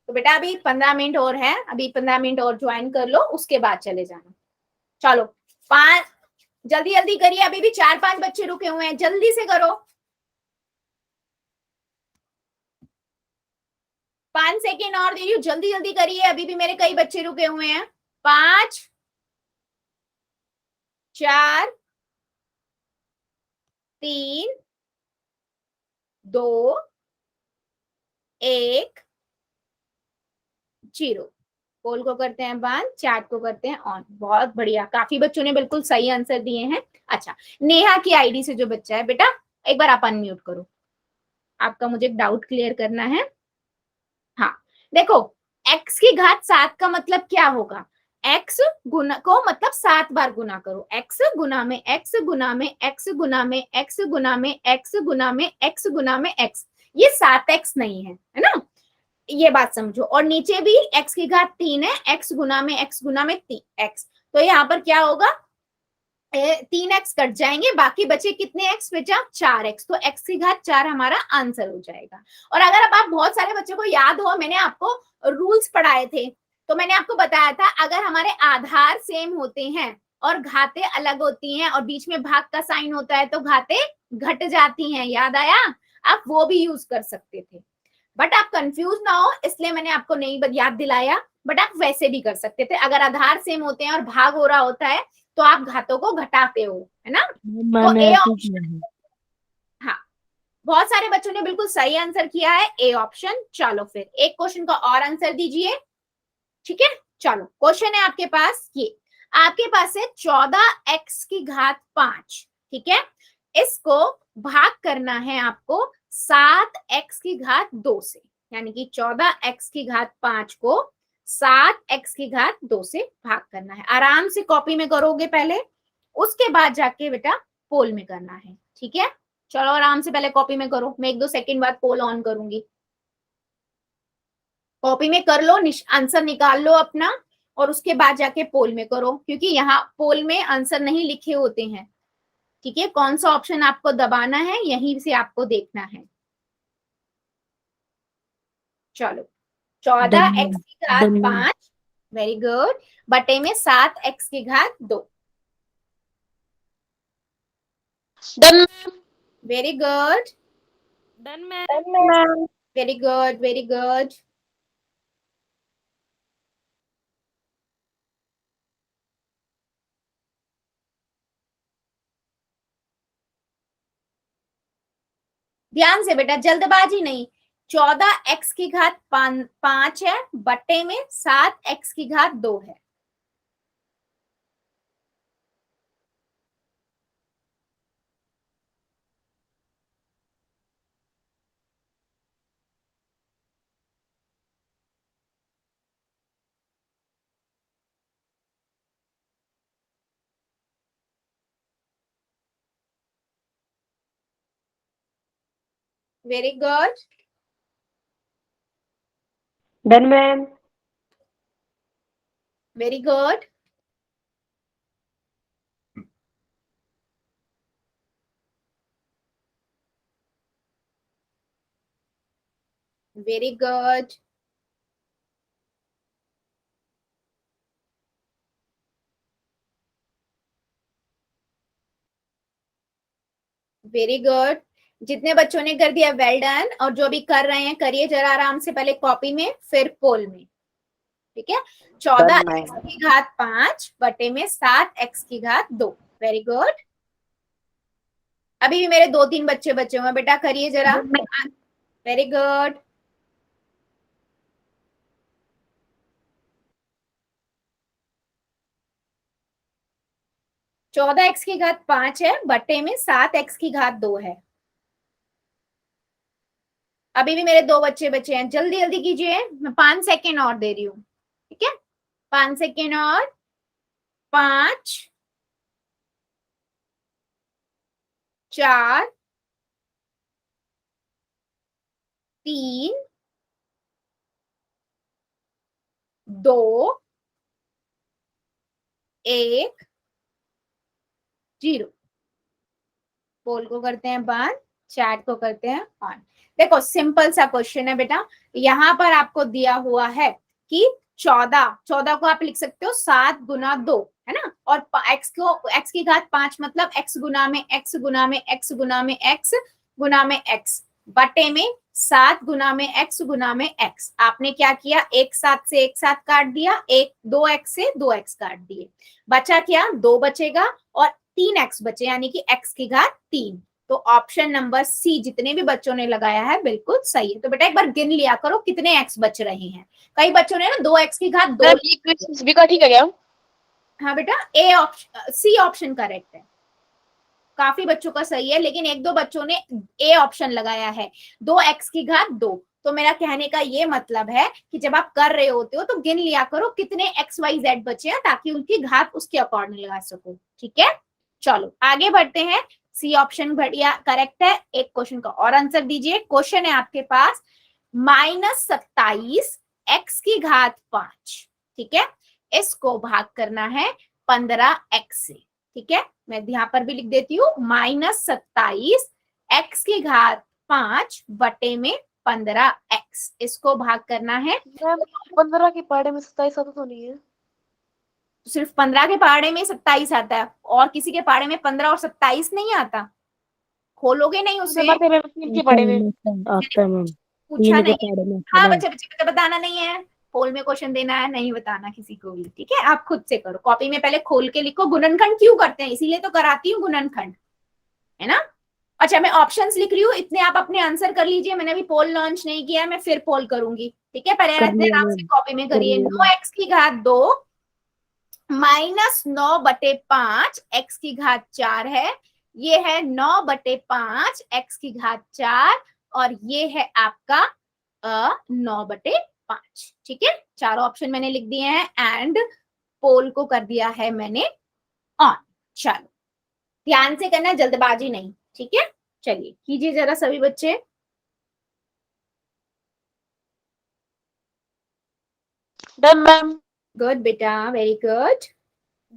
तो बेटा अभी 15 मिनट और है, अभी 15 मिनट और ज्वाइन कर लो, उसके बाद चले जाना। चलो 5, जल्दी जल्दी करिए, अभी भी 4-5 बच्चे रुके हुए हैं, जल्दी से करो। 5 सेकेंड और दे रही हूँ, जल्दी जल्दी करिए, अभी भी मेरे कई बच्चे रुके हुए हैं। 5 4 3 2 1 0। पोल को करते हैं बंद, चैट को करते हैं ऑन। बहुत बढ़िया, काफी बच्चों ने बिल्कुल सही आंसर दिए हैं। अच्छा, नेहा की आईडी से जो बच्चा है बेटा, एक बार आप अनम्यूट करो, आपका मुझे एक डाउट क्लियर करना है। हाँ देखो, x की घात 7 का मतलब क्या होगा? x गुना को मतलब 7 बार गुना करो, x गुना में x गुना में x गुना में x गुना में x गुना में x गुना में x। ये 7x नहीं है ना, ये बात समझो। और नीचे भी x की घात 3 है, x गुना में x गुना में x। तो यहाँ पर क्या होगा? 3x कट जाएंगे, बाकी बचे कितने x बचा? 4x। तो x की घात 4 हमारा आंसर हो जाएगा। और अगर अब आप बहुत सारे बच्चों को याद हो, मैंने आपको रूल्स पढ़ाए थे, तो मैंने आपको बताया था अगर हमारे आधार सेम होते हैं और घातें अलग होती हैं और बीच में भाग का साइन होता है तो घातें घट जाती हैं। याद आया? आप वो भी यूज कर सकते थे, बट आप कंफ्यूज ना हो इसलिए मैंने आपको नहीं याद दिलाया। बट आप वैसे भी कर सकते थे, अगर आधार सेम होते हैं और भाग हो रहा होता है तो आप घातों को घटाते हो, है ना। तो ए ऑप्शन, हाँ, बहुत सारे बच्चों ने बिल्कुल सही आंसर किया है, ए ऑप्शन। चलो फिर एक क्वेश्चन का और आंसर दीजिए, ठीक है। चलो क्वेश्चन है आपके पास ये, आपके पास है 14x की घात 5, ठीक है। इसको भाग करना है आपको 7x की घात 2 से, यानी कि 14x की घात 5 को 7x की घात 2 से भाग करना है। आराम से कॉपी में करोगे पहले, उसके बाद जाके बेटा पोल में करना है, ठीक है। चलो आराम से पहले कॉपी में करो, मैं 1-2 सेकंड बाद पोल ऑन करूंगी। कॉपी में कर लो, आंसर निकाल लो अपना, और उसके बाद जाके पोल में करो, क्योंकि यहाँ पोल में आंसर नहीं लिखे होते हैं, ठीक है। कौन सा ऑप्शन आपको दबाना है यहीं से आपको देखना है। चलो 14x की घात 5, वेरी गुड, बटे में 7x की घात 2। Done very good, done ma'am. Ma'am. Very good, very good. ध्यान से बेटा, जल्दबाजी नहीं। 14x की घात 5 है बटे में 7x की घात 2 है। Very good, done ma'am. Very good, very good, very good. जितने बच्चों ने कर दिया वेल डन, और जो भी कर रहे हैं करिए जरा आराम से, पहले कॉपी में फिर पोल में। ठीक है, 14x की घात 5 बटे में 7x की घात 2। Very good. अभी भी मेरे 2-3 बच्चे बचे हुए बेटा, करिए जरा। वेरी गुड, चौदह एक्स की घात 5 है बटे में 7x की घात 2 है। अभी भी मेरे 2 बच्चे बचे हैं, जल्दी जल्दी कीजिए, मैं 5 सेकेंड और दे रही हूँ। ठीक है, 5 सेकेंड और। 5, 4, 3, 2, 1, 0। पोल को करते हैं बंद, चैट को करते हैं ऑन। देखो सिंपल सा क्वेश्चन है बेटा, यहाँ पर आपको दिया हुआ है कि 14 को आप लिख सकते हो 7 गुना 2, है ना, और x की घात 5 मतलब x गुना में x गुना में x गुना में x गुना में x बटे में 7 गुना में x गुना में x। आपने क्या किया, एक साथ से एक साथ काट दिया, 2x से 2x काट दिए, बचा क्या, 2 बचेगा और 3x बचे, यानी कि x की घात 3। तो ऑप्शन नंबर सी जितने भी बच्चों ने लगाया है बिल्कुल सही है। तो बेटा एक बार गिन लिया करो कितने x बच रहे हैं। कई बच्चों ने ना 2x की घात 2। मैम ये क्वेश्चन भी का ठीक है क्या? हाँ बेटा, A option, C option correct है, काफी बच्चों का सही है, लेकिन 1-2 बच्चों ने ए ऑप्शन लगाया है, 2x की घात 2। तो मेरा कहने का ये मतलब है कि जब आप कर रहे होते हो तो गिन लिया करो कितने XYZ बचे हैं, ताकि उनकी घात उसके अकॉर्डिंग लगा सको। ठीक है, चलो आगे बढ़ते हैं। सी ऑप्शन बढ़िया करेक्ट है। एक क्वेश्चन का और आंसर दीजिए। क्वेश्चन है आपके पास -27 x की घात 5। ठीक है, इसको भाग करना है 15x से। ठीक है, मैं यहाँ पर भी लिख देती हूँ, -27 x की घात 5 बटे में 15x, इसको भाग करना है। मैम 15 के पहाड़े में 27 आता तो नहीं है। सिर्फ 15 के पहाड़े में 27 आता है, और किसी के पहाड़े में 15 और 27 नहीं आता? खोलोगे नहीं उसे? मैम आते हैं मैम 3 के पहाड़े में। आता है मैम, पूछा तीन के नहीं है? पहाड़े में आता है हाँ मैम। बच्चे बच्चे बच्चे बताना नहीं है, पोल में क्वेश्चन देना है, नहीं बताना किसी को भी। ठीक है, आप खुद से करो, कॉपी में पहले खोल के लिखो। गुणनखंड क्यों करते हैं, इसीलिए तो कराती हूँ गुणनखंड, है ना। अच्छा मैं ऑप्शंस लिख रही हूँ, इतने आप अपने आंसर कर लीजिए। मैंने अभी पोल लॉन्च नहीं किया है, मैं फिर पोल करूंगी। ठीक है, पहले कर इतने लिया आराम से मैम, कॉपी में कर करिए। लिया 9x की घात 2 -9/5 x की घात 4 है। ये है 9/5 x की घात 4, और ये है आपका 9/5। ठीक है, चारों ऑप्शन मैंने लिख दिए हैं, एंड पोल को कर दिया है मैंने ऑन। चलो ध्यान से करना, जल्दबाजी नहीं। ठीक है, चलिए कीजिए जरा सभी बच्चे। Done ma'am. गुड बेटा, very good,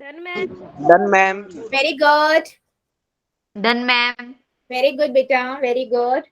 done ma'am. Done ma'am. Very good, done ma'am. Very good बेटा, वेरी गुड।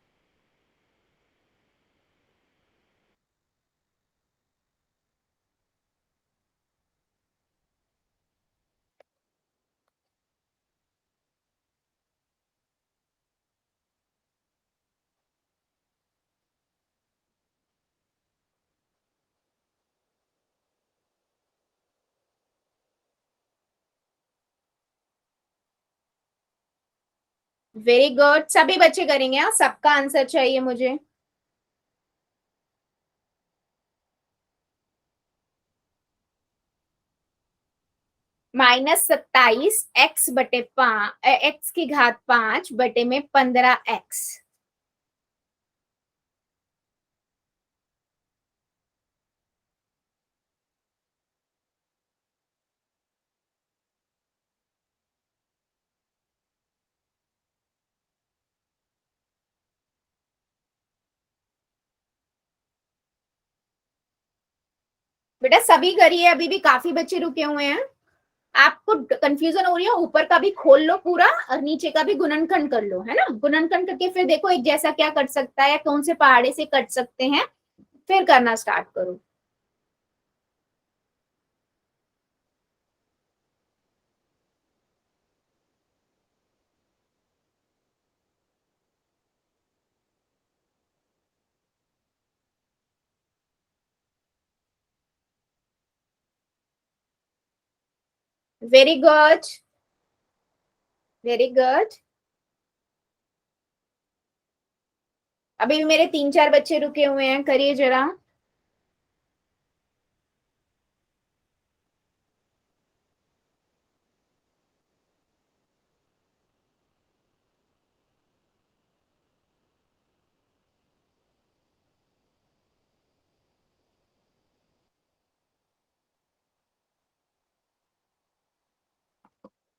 वेरी गुड, सभी बच्चे करेंगे। हाँ, सबका आंसर चाहिए मुझे। -27 एक्स की घात 5 बटे में 15x। बेटा सभी करिए, अभी भी काफी बच्चे रुके हुए हैं। आपको कंफ्यूजन हो रही है, ऊपर का भी खोल लो पूरा और नीचे का भी गुणनखंड कर लो, है ना। गुणनखंड करके फिर देखो एक जैसा क्या कट सकता है या कौन से पहाड़े से कट सकते हैं, फिर करना स्टार्ट करो। Very good, very good. अभी भी मेरे 3-4 बच्चे रुके हुए हैं, करिए जरा।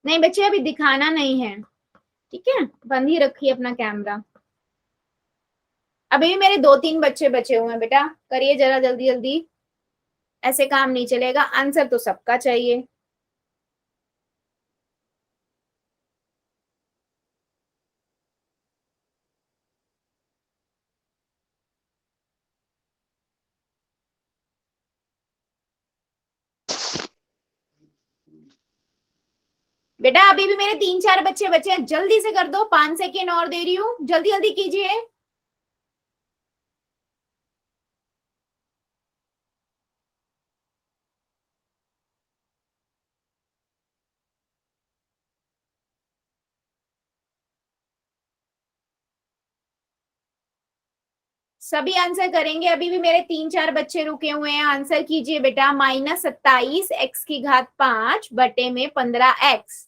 नहीं बच्चे, अभी दिखाना नहीं है, ठीक है, बंद ही रखिए अपना कैमरा। अभी भी मेरे 2-3 बच्चे बचे हुए हैं बेटा, करिए जरा जल्दी जल्दी, ऐसे काम नहीं चलेगा। आंसर तो सबका चाहिए। बेटा अभी भी मेरे 3-4 बच्चे बचे हैं, जल्दी से कर दो, 5 सेकेंड और दे रही हूँ, जल्दी जल्दी कीजिए। सभी आंसर करेंगे, अभी भी मेरे 3-4 बच्चे रुके हुए हैं। आंसर कीजिए बेटा, -27 एक्स की घात 5 बटे में 15x।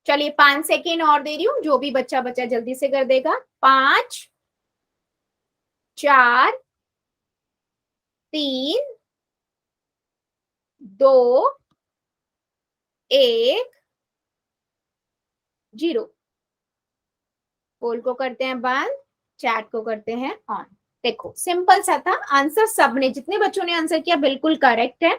चलिए 5 सेकेंड और दे रही हूँ, जो भी बच्चा बच्चा जल्दी से कर देगा। 5, 4, 3, 2, 1, 0। पोल को करते हैं बंद, चैट को करते हैं ऑन। देखो सिंपल सा था आंसर, सबने जितने बच्चों ने आंसर किया बिल्कुल करेक्ट है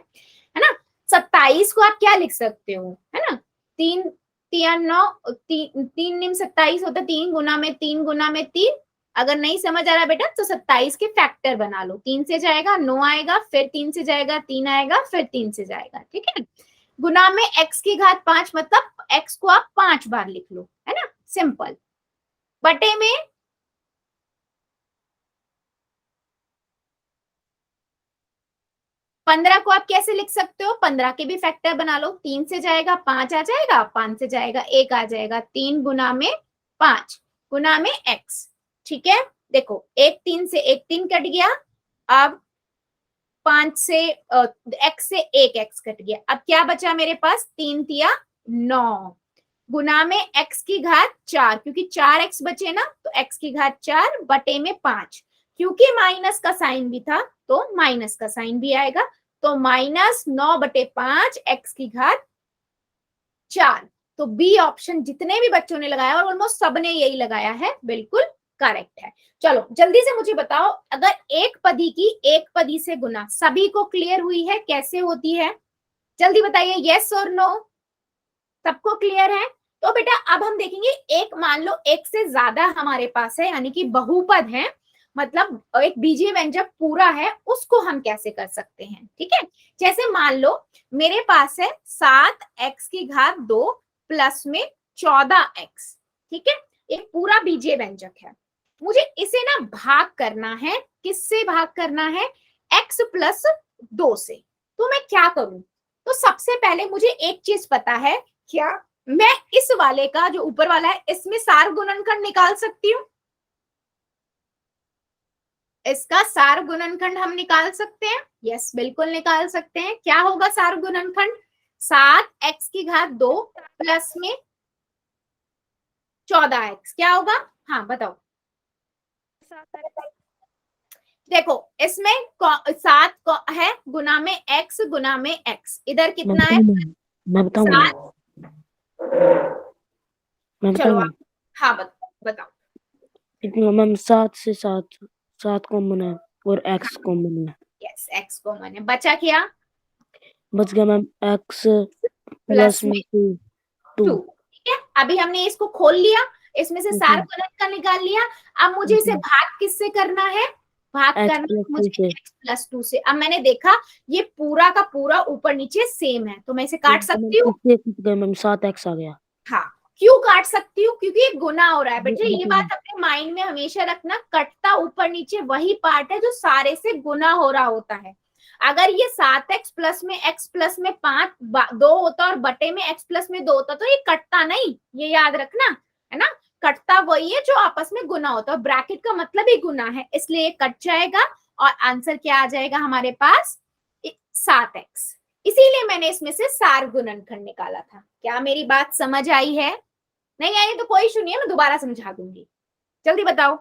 ना। 27 को आप क्या लिख सकते हो, है ना, 3 3 9 3 निम 27 होता, 3 गुना में 3 गुना में 3। अगर नहीं समझ आ रहा बेटा तो 27 के फैक्टर बना लो, 3 से जाएगा 9 आएगा, फिर 3 से जाएगा 3 आएगा, फिर 3 से जाएगा, ठीक है। गुना में x की घात 5, मतलब x को आप 5 बार लिख लो, है ना, सिंपल। बटे में 15 को आप कैसे लिख सकते हो, 15 के भी फैक्टर बना लो, 3 से जाएगा 5 आ जाएगा, 5 से जाएगा 1 आ जाएगा, 3 गुना में 5 गुना में x, ठीक है। देखो एक 3 से एक 3 कट गया, अब 5 से x से एक x कट गया, अब क्या बचा मेरे पास, 3 तिया 9 गुना में x की घात 4, क्योंकि 4x बचे ना तो x की घात 4 बटे में 5, क्योंकि माइनस का साइन भी था तो माइनस का साइन भी आएगा, तो -9/5 x की घात 4। तो बी ऑप्शन जितने भी बच्चों ने लगाया और ऑलमोस्ट सबने यही लगाया है, बिल्कुल करेक्ट है। चलो जल्दी से मुझे बताओ, अगर एक पदी की एक पदी से गुना, सभी को क्लियर हुई है कैसे होती है, जल्दी बताइए, यस और नो, सबको क्लियर है। तो बेटा अब हम देखेंगे, एक मान लो एक से ज्यादा हमारे पास है, यानी कि बहुपद है, मतलब एक बीजीय व्यंजक पूरा है उसको हम कैसे कर सकते हैं, ठीक है। जैसे मान लो मेरे पास है 7x⁻2 प्लस में 14x, ठीक है, एक पूरा बीजीय व्यंजक है। मुझे इसे ना भाग करना है, किससे भाग करना है, x प्लस 2 से। तो मैं क्या करूं, तो सबसे पहले मुझे एक चीज पता है, क्या मैं इस वाले का जो ऊपर वाला है इसमें सार गुणनखंड निकाल सकती हूँ, इसका सार गुणनखंड हम निकाल सकते हैं, यस बिल्कुल निकाल सकते हैं। क्या होगा सार गुणनखंड, 7x⁻2 प्लस में 14x, क्या होगा, हाँ बताओ। देखो इसमें 7 है गुना में x गुना में x, इधर कितना है, मैं बताऊं 7। मैं चलो बताऊं आप, हाँ बताओ। इतना मैम 7 कॉमन है और x कॉमन है, यस x कॉमन है, बचा क्या, बच गया मैम x प्लस प्लस में में 2। 2, ठीक है। अभी हमने इसको खोल लिया, इसमें से सार गुणनखंड निकाल लिया। अब मुझे इसे भाग किससे करना है, भाग x करना प्लस 2 मुझे से x प्लस 2 से। अब मैंने देखा ये पूरा का पूरा ऊपर नीचे सेम है, तो मैं इसे काट सकती हूँ, इससे कुछ गया मैम 7x आ गया। हाँ क्यों काट सकती हूँ, क्योंकि ये गुना हो रहा है बेटे, ये बात अपने माइंड में हमेशा रखना, कटता ऊपर नीचे वही पार्ट है जो सारे से गुना हो रहा होता है। अगर ये 7x प्लस में x प्लस में 2 होता और बटे में x प्लस में 2 होता तो ये कटता नहीं, ये याद रखना, है ना। कटता वही है जो आपस में गुना होता है, ब्रैकेट का मतलब ही गुना है, इसलिए ये कट जाएगा और आंसर क्या आ जाएगा हमारे पास, 7x। इसीलिए मैंने इसमें से सार गुणनखंड निकाला था। क्या मेरी बात समझ आई है, नहीं आई तो कोई इशू नहीं है, मैं दोबारा समझा दूंगी, जल्दी बताओ।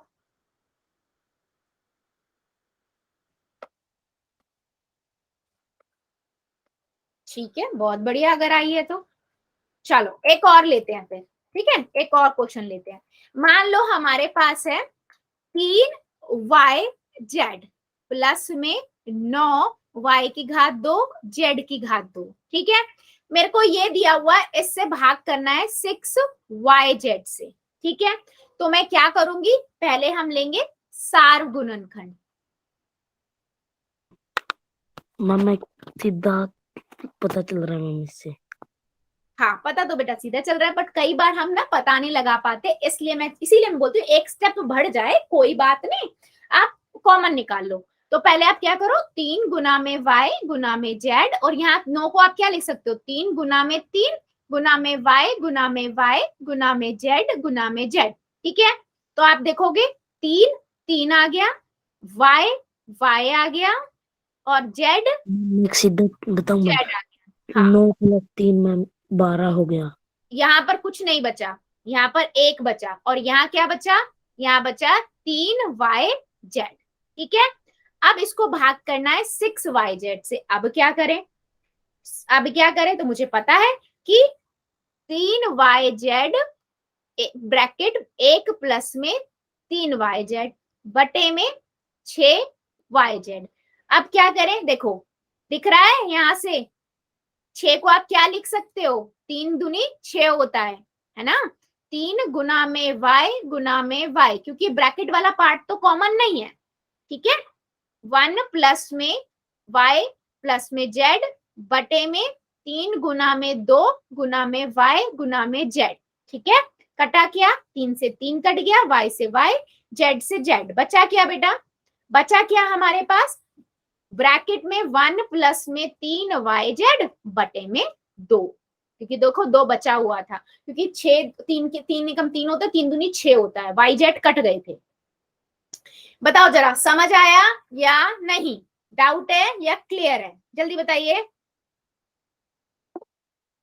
ठीक है, बहुत बढ़िया, अगर आई है तो चलो एक और लेते हैं फिर, ठीक है, एक और क्वेश्चन लेते हैं। मान लो हमारे पास है 3y(z) प्लस में 9y⁻2 z⁻2, ठीक है। मेरे को ये दिया हुआ है, इससे भाग करना है 6yz से, ठीक है। तो मैं क्या करूंगी, पहले हम लेंगे सार गुणनखंड। मैम मैं सीधा पता चल रहा है मैम इससे। हाँ पता तो बेटा सीधा चल रहा है, बट कई बार हम ना पता नहीं लगा पाते, इसीलिए मैं बोलती हूँ एक स्टेप बढ़ जाए कोई बात नहीं, आप कॉमन निकाल लो। तो पहले आप क्या करो, 3 गुना में y गुना में z, और यहाँ 9 को आप क्या लिख सकते हो, 3 गुना में 3 गुना में y गुना में y गुना में z गुना में z, ठीक है। तो आप देखोगे 3 आ गया, y आ गया और z एक सीधा बताऊं मैम, आ गया। हाँ 9 प्लस 3 मैम 12 हो गया। यहाँ पर कुछ नहीं बचा, यहाँ पर 1 बचा, और यहाँ क्या बचा, यहाँ बचा 3yz, ठीक है। अब इसको भाग करना है 6yz से। अब क्या करें, तो मुझे पता है कि 3yz ब्रैकेट 1 प्लस में 3yz बटे में 6yz। अब क्या करें, देखो दिख रहा है यहाँ से, 6 को आप क्या लिख सकते हो, 3 दूनी 6 होता है ना। 3 गुना में y गुना में y, क्योंकि ब्रैकेट वाला पार्ट तो कॉमन नहीं है, ठीक है। 1 प्लस में y प्लस में z बटे में 3 गुना में 2 गुना में y गुना में z, ठीक है। कटा क्या, 3 से 3 कट गया, y से y, z से z, बचा क्या बेटा, बचा क्या हमारे पास, ब्रैकेट में 1 प्लस में 3yz बटे में 2, क्योंकि देखो 2 बचा हुआ था, क्योंकि 3 निकम 3 होता है, 3 दूनी 6 होता है, yz कट गए थे। बताओ जरा समझ आया या नहीं, डाउट है या क्लियर है, जल्दी बताइए।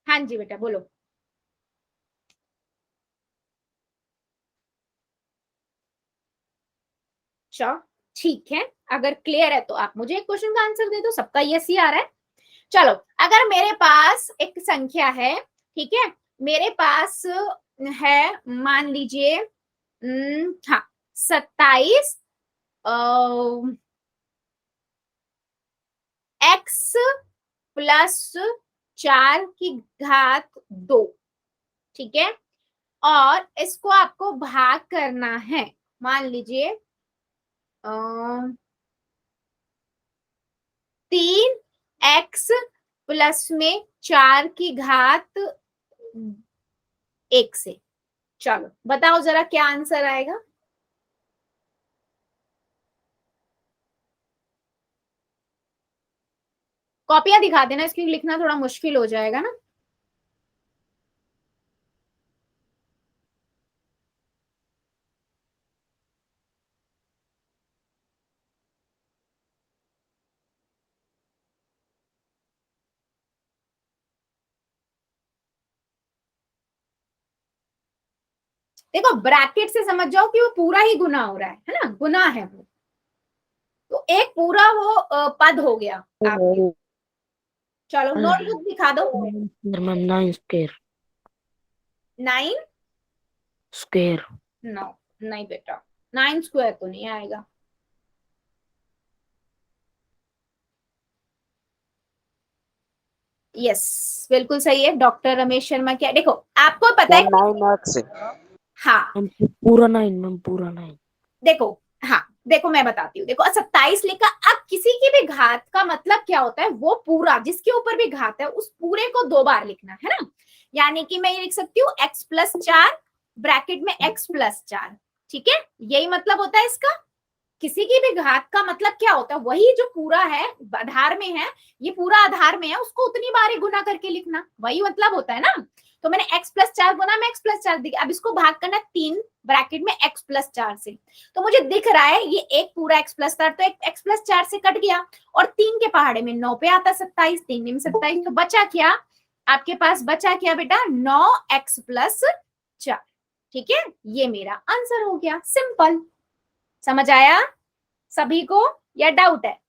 हाँ जी बेटा बोलो। अच्छा ठीक है, अगर क्लियर है तो आप मुझे एक क्वेश्चन का आंसर दे दो, सबका यस ही आ रहा है। चलो अगर मेरे पास एक संख्या है, ठीक है, मेरे पास है मान लीजिए हाँ 27 x प्लस 4⁻2, ठीक है, और इसको आपको भाग करना है, मान लीजिए तीन एक्स प्लस में 4 की घात 1 से। चलो बताओ जरा क्या आंसर आएगा। कॉपियां दिखा देना, इसकी लिखना थोड़ा मुश्किल हो जाएगा ना। देखो ब्रैकेट से समझ जाओ कि वो पूरा ही गुना हो रहा है ना, गुना है वो, तो एक पूरा वो पद हो गया आपके। चलो नोटबुक दिखा दो। Ma'am 9 square 9 square. नो नहीं बेटा, 9 स्क्वायर तो नहीं आएगा। यस बिल्कुल सही है डॉक्टर रमेश शर्मा। क्या देखो आपको पता है कि 9x हाँ मैम पूरा 9 मैम पूरा 9। देखो, हाँ देखो मैं बताती हूँ। देखो 27 लिखा, अब किसी की भी घात का मतलब क्या होता है, वो पूरा जिसके ऊपर भी घात है उस पूरे को 2 बार लिखना है ना। यानी कि मैं ये लिख सकती हूँ x+4 ब्रैकेट में x+4, ठीक है, यही मतलब होता है इसका। किसी की भी घात का मतलब क्या होता है, वही जो पूरा है आधार में है, ये पूरा आधार में है, उसको उतनी बार ही गुना करके लिखना, वही मतलब होता है ना। तो मैंने x+4 गुना में x+4 दिया, अब इसको भाग करना 3 ब्रैकेट में x+4 से। तो मुझे दिख रहा है ये एक पूरा x+4, तो एक x+4 से कट गया और 3 के पहाड़े में 9 पे आता 27, 3 में 27, तो बचा क्या आपके पास, बचा क्या बेटा 9x+4, ठीक है, ये मेरा आंसर हो गया। सिंपल, समझ आया सभी को या डाउट है?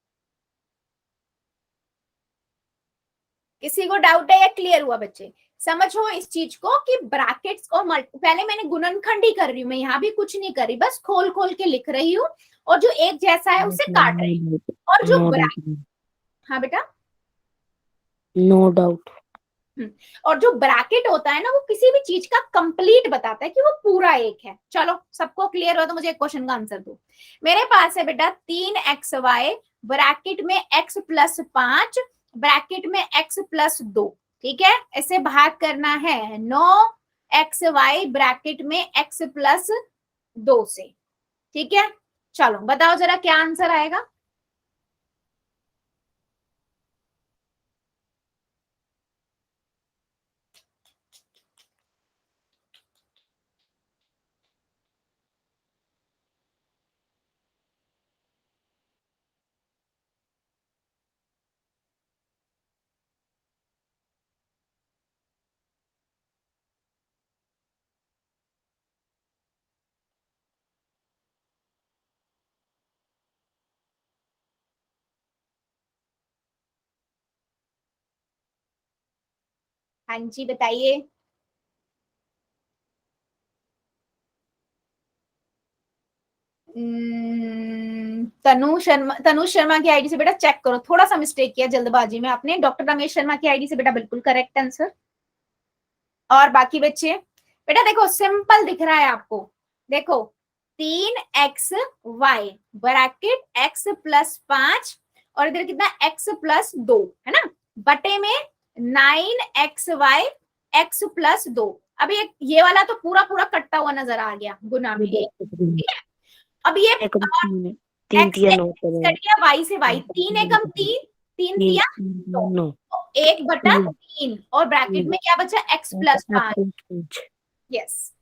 किसी को डाउट है या क्लियर हुआ बच्चे? समझो इस चीज को कि ब्रैकेट्स और पहले मैंने गुणनखंड ही कर रही हूँ, मैं यहाँ भी कुछ नहीं कर रही, बस खोल खोल के लिख रही हूँ और जो एक जैसा है उसे काट रही हूँ। और जो हाँ बेटा नो डाउट। और जो ब्रैकेट होता है ना वो किसी भी चीज का कंप्लीट बताता है कि वो पूरा एक है। चलो सबको क्लियर हो तो मुझे एक क्वेश्चन का आंसर दो। मेरे पास है बेटा 3xy ब्रैकेट में x+5 ब्रैकेट में x+2, ठीक है, ऐसे भाग करना है 9xy ब्रैकेट में x+2 से, ठीक है। चलो बताओ जरा क्या आंसर आएगा। हाँ जी बताइए। तनु शर्मा की आईडी से बेटा चेक करो, थोड़ा सा मिस्टेक किया जल्दबाजी में आपने। डॉक्टर रमेश शर्मा की आईडी से बेटा बिल्कुल करेक्ट आंसर। और बाकी बच्चे बेटा देखो सिंपल दिख रहा है आपको, देखो 3xy ब्रैकेट x+5 और इधर कितना x+2 है ना, बटे में 9xy x+2। अब ये वाला तो पूरा पूरा कटता हुआ नजर आ गया गुना में, ठीक है। अब ये तीन x तिया से 9 x कट गया, y से y, 3 एकम 3, 3 तिया 9, 1/3 और ब्रैकेट में क्या बचा x+5। यस,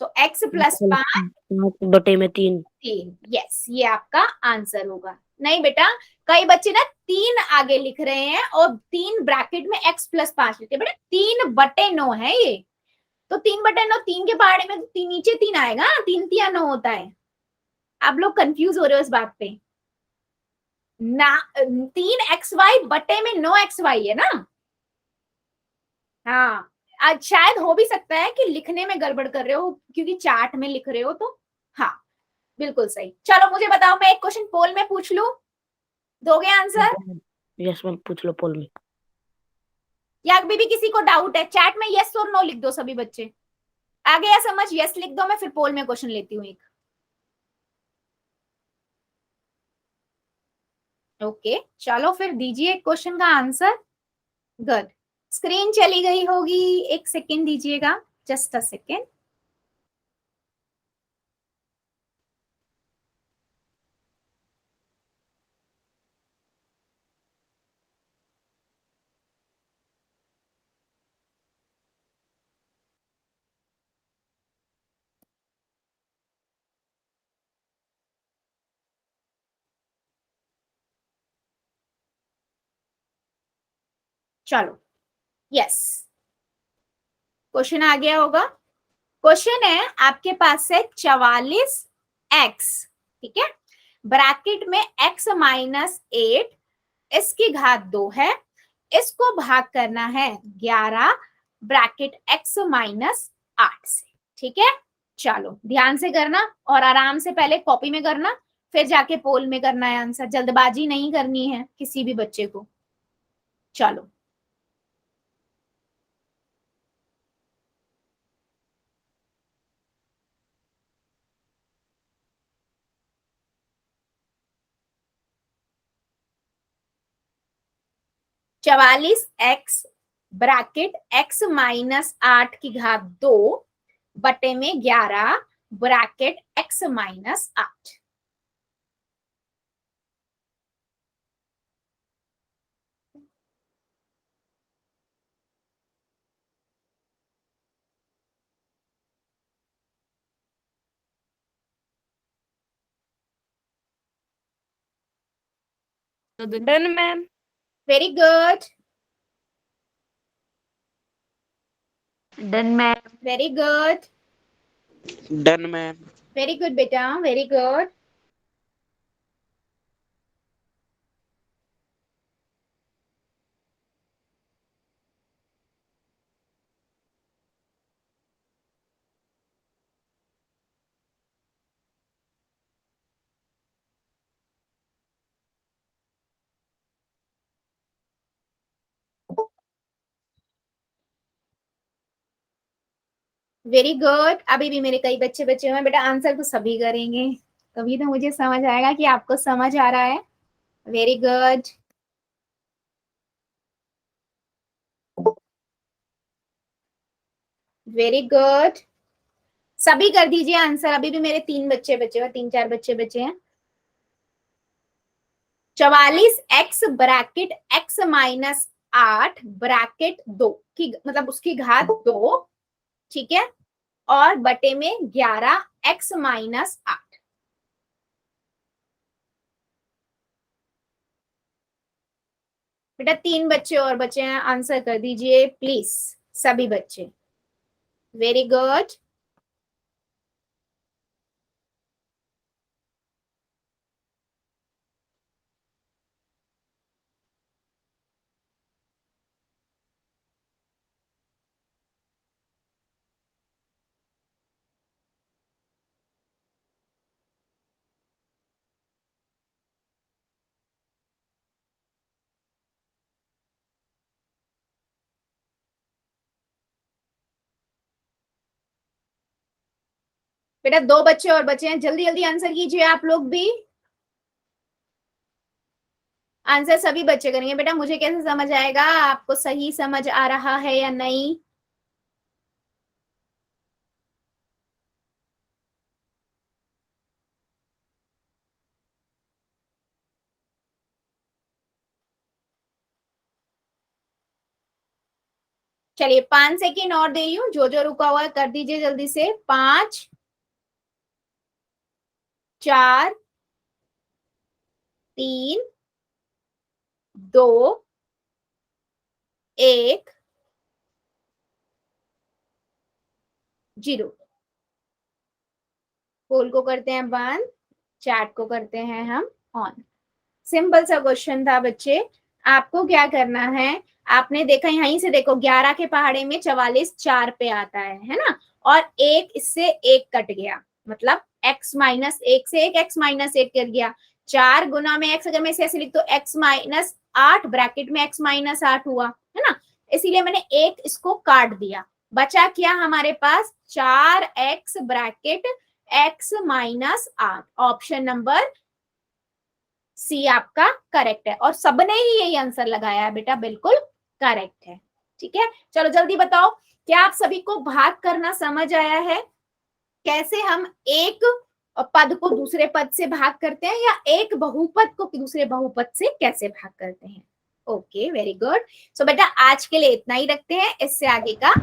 सो x+5 बटे में 3। यस ये आपका आंसर होगा। नहीं बेटा कई बच्चे ना 3 आगे लिख रहे हैं और 3 ब्रैकेट में x+5 लिखते हैं, बेटा 3/9 है ये, तो 3/9 3 के पहाड़े में तो नीचे 3 आएगा, 3 तिया 9 होता है। आप लोग कंफ्यूज हो रहे हो इस बात पे ना, 3xy बटे में 9xy है ना। हाँ आज शायद हो भी सकता है कि लिखने में गड़बड़ कर रहे हो क्योंकि चार्ट में लिख रहे हो, तो हाँ बिल्कुल सही। चलो मुझे बताओ, मैं एक क्वेश्चन पोल में पूछ लूं, दोगे आंसर? यस मैम पूछ लो पोल में। या अभी भी किसी को डाउट है चैट में यस और नो लिख दो सभी बच्चे। आ गया समझ? यस लिख दो, मैं फिर पोल में क्वेश्चन लेती हूँ एक। ओके चलो फिर दीजिए क्वेश्चन का आंसर। गुड। स्क्रीन चली गई होगी, एक सेकेंड दीजिएगा, जस्ट अ सेकेंड। चलो यस, क्वेश्चन आ गया होगा। क्वेश्चन है आपके पास है 44x, ठीक है, ब्रैकेट में x माइनस 8, इसकी घात 2 है, इसको भाग करना है 11 ब्रैकेट x माइनस 8 से, ठीक है। चलो ध्यान से करना और आराम से पहले कॉपी में करना, फिर जाके पोल में करना है आंसर, जल्दबाजी नहीं करनी है किसी भी बच्चे को। चलो चवालीस एक्स ब्रैकेट x माइनस 8 की घात 2 बटे में 11 bracket x minus 8। Done ma'am. Very good, Done, ma'am. Very good, done ma'am. Very good बेटा, वेरी गुड। Very good. अभी भी मेरे कई बच्चे बचे हुए हैं बेटा, आंसर तो सभी करेंगे, तभी तो मुझे समझ आएगा कि आपको समझ आ रहा है। वेरी गुड, वेरी गुड, सभी कर दीजिए आंसर। अभी भी मेरे 3 बच्चे बचे हुए, 3-4 बच्चे बचे हैं। 44x bracket x minus 8 bracket 2 की मतलब उसकी घात 2, ठीक है, और बटे में 11 x माइनस 8। बेटा 3 बच्चे और बचे हैं, आंसर कर दीजिए प्लीज सभी बच्चे। वेरी गुड, बेटा 2 बच्चे और बचे हैं, जल्दी जल्दी आंसर कीजिए आप लोग भी। आंसर सभी बच्चे करेंगे बेटा, मुझे कैसे समझ आएगा आपको सही समझ आ रहा है या नहीं। चलिए 5 सेकेंड और दे रही हूँ, जो जो रुका हुआ है कर दीजिए जल्दी से। 5 4 3 2 1 0। पोल को करते हैं बंद, चैट को करते हैं हम ऑन। सिंपल सा क्वेश्चन था बच्चे, आपको क्या करना है, आपने देखा यहीं से देखो 11 के पहाड़े में 44 4 पे आता है ना, और एक इससे एक कट गया, मतलब x माइनस 1 से एक x माइनस 1 कर गया। 4 गुना में x, अगर मैं इसे ऐसे लिख तो x माइनस 8 ब्रैकेट में x माइनस 8 हुआ है ना, इसीलिए मैंने एक इसको काट दिया। बचा क्या हमारे पास 4x bracket x minus 8, option number C आपका करेक्ट है और सबने ही यही आंसर लगाया है बेटा, बिल्कुल करेक्ट है। ठीक है, चलो जल्दी बताओ, क्या आप सभी को भाग करना समझ आया है? कैसे हम एक पद को दूसरे पद से भाग करते हैं या एक बहुपद को दूसरे बहुपद से कैसे भाग करते हैं? Okay, very good. सो बेटा आज के लिए इतना ही रखते हैं, इससे आगे का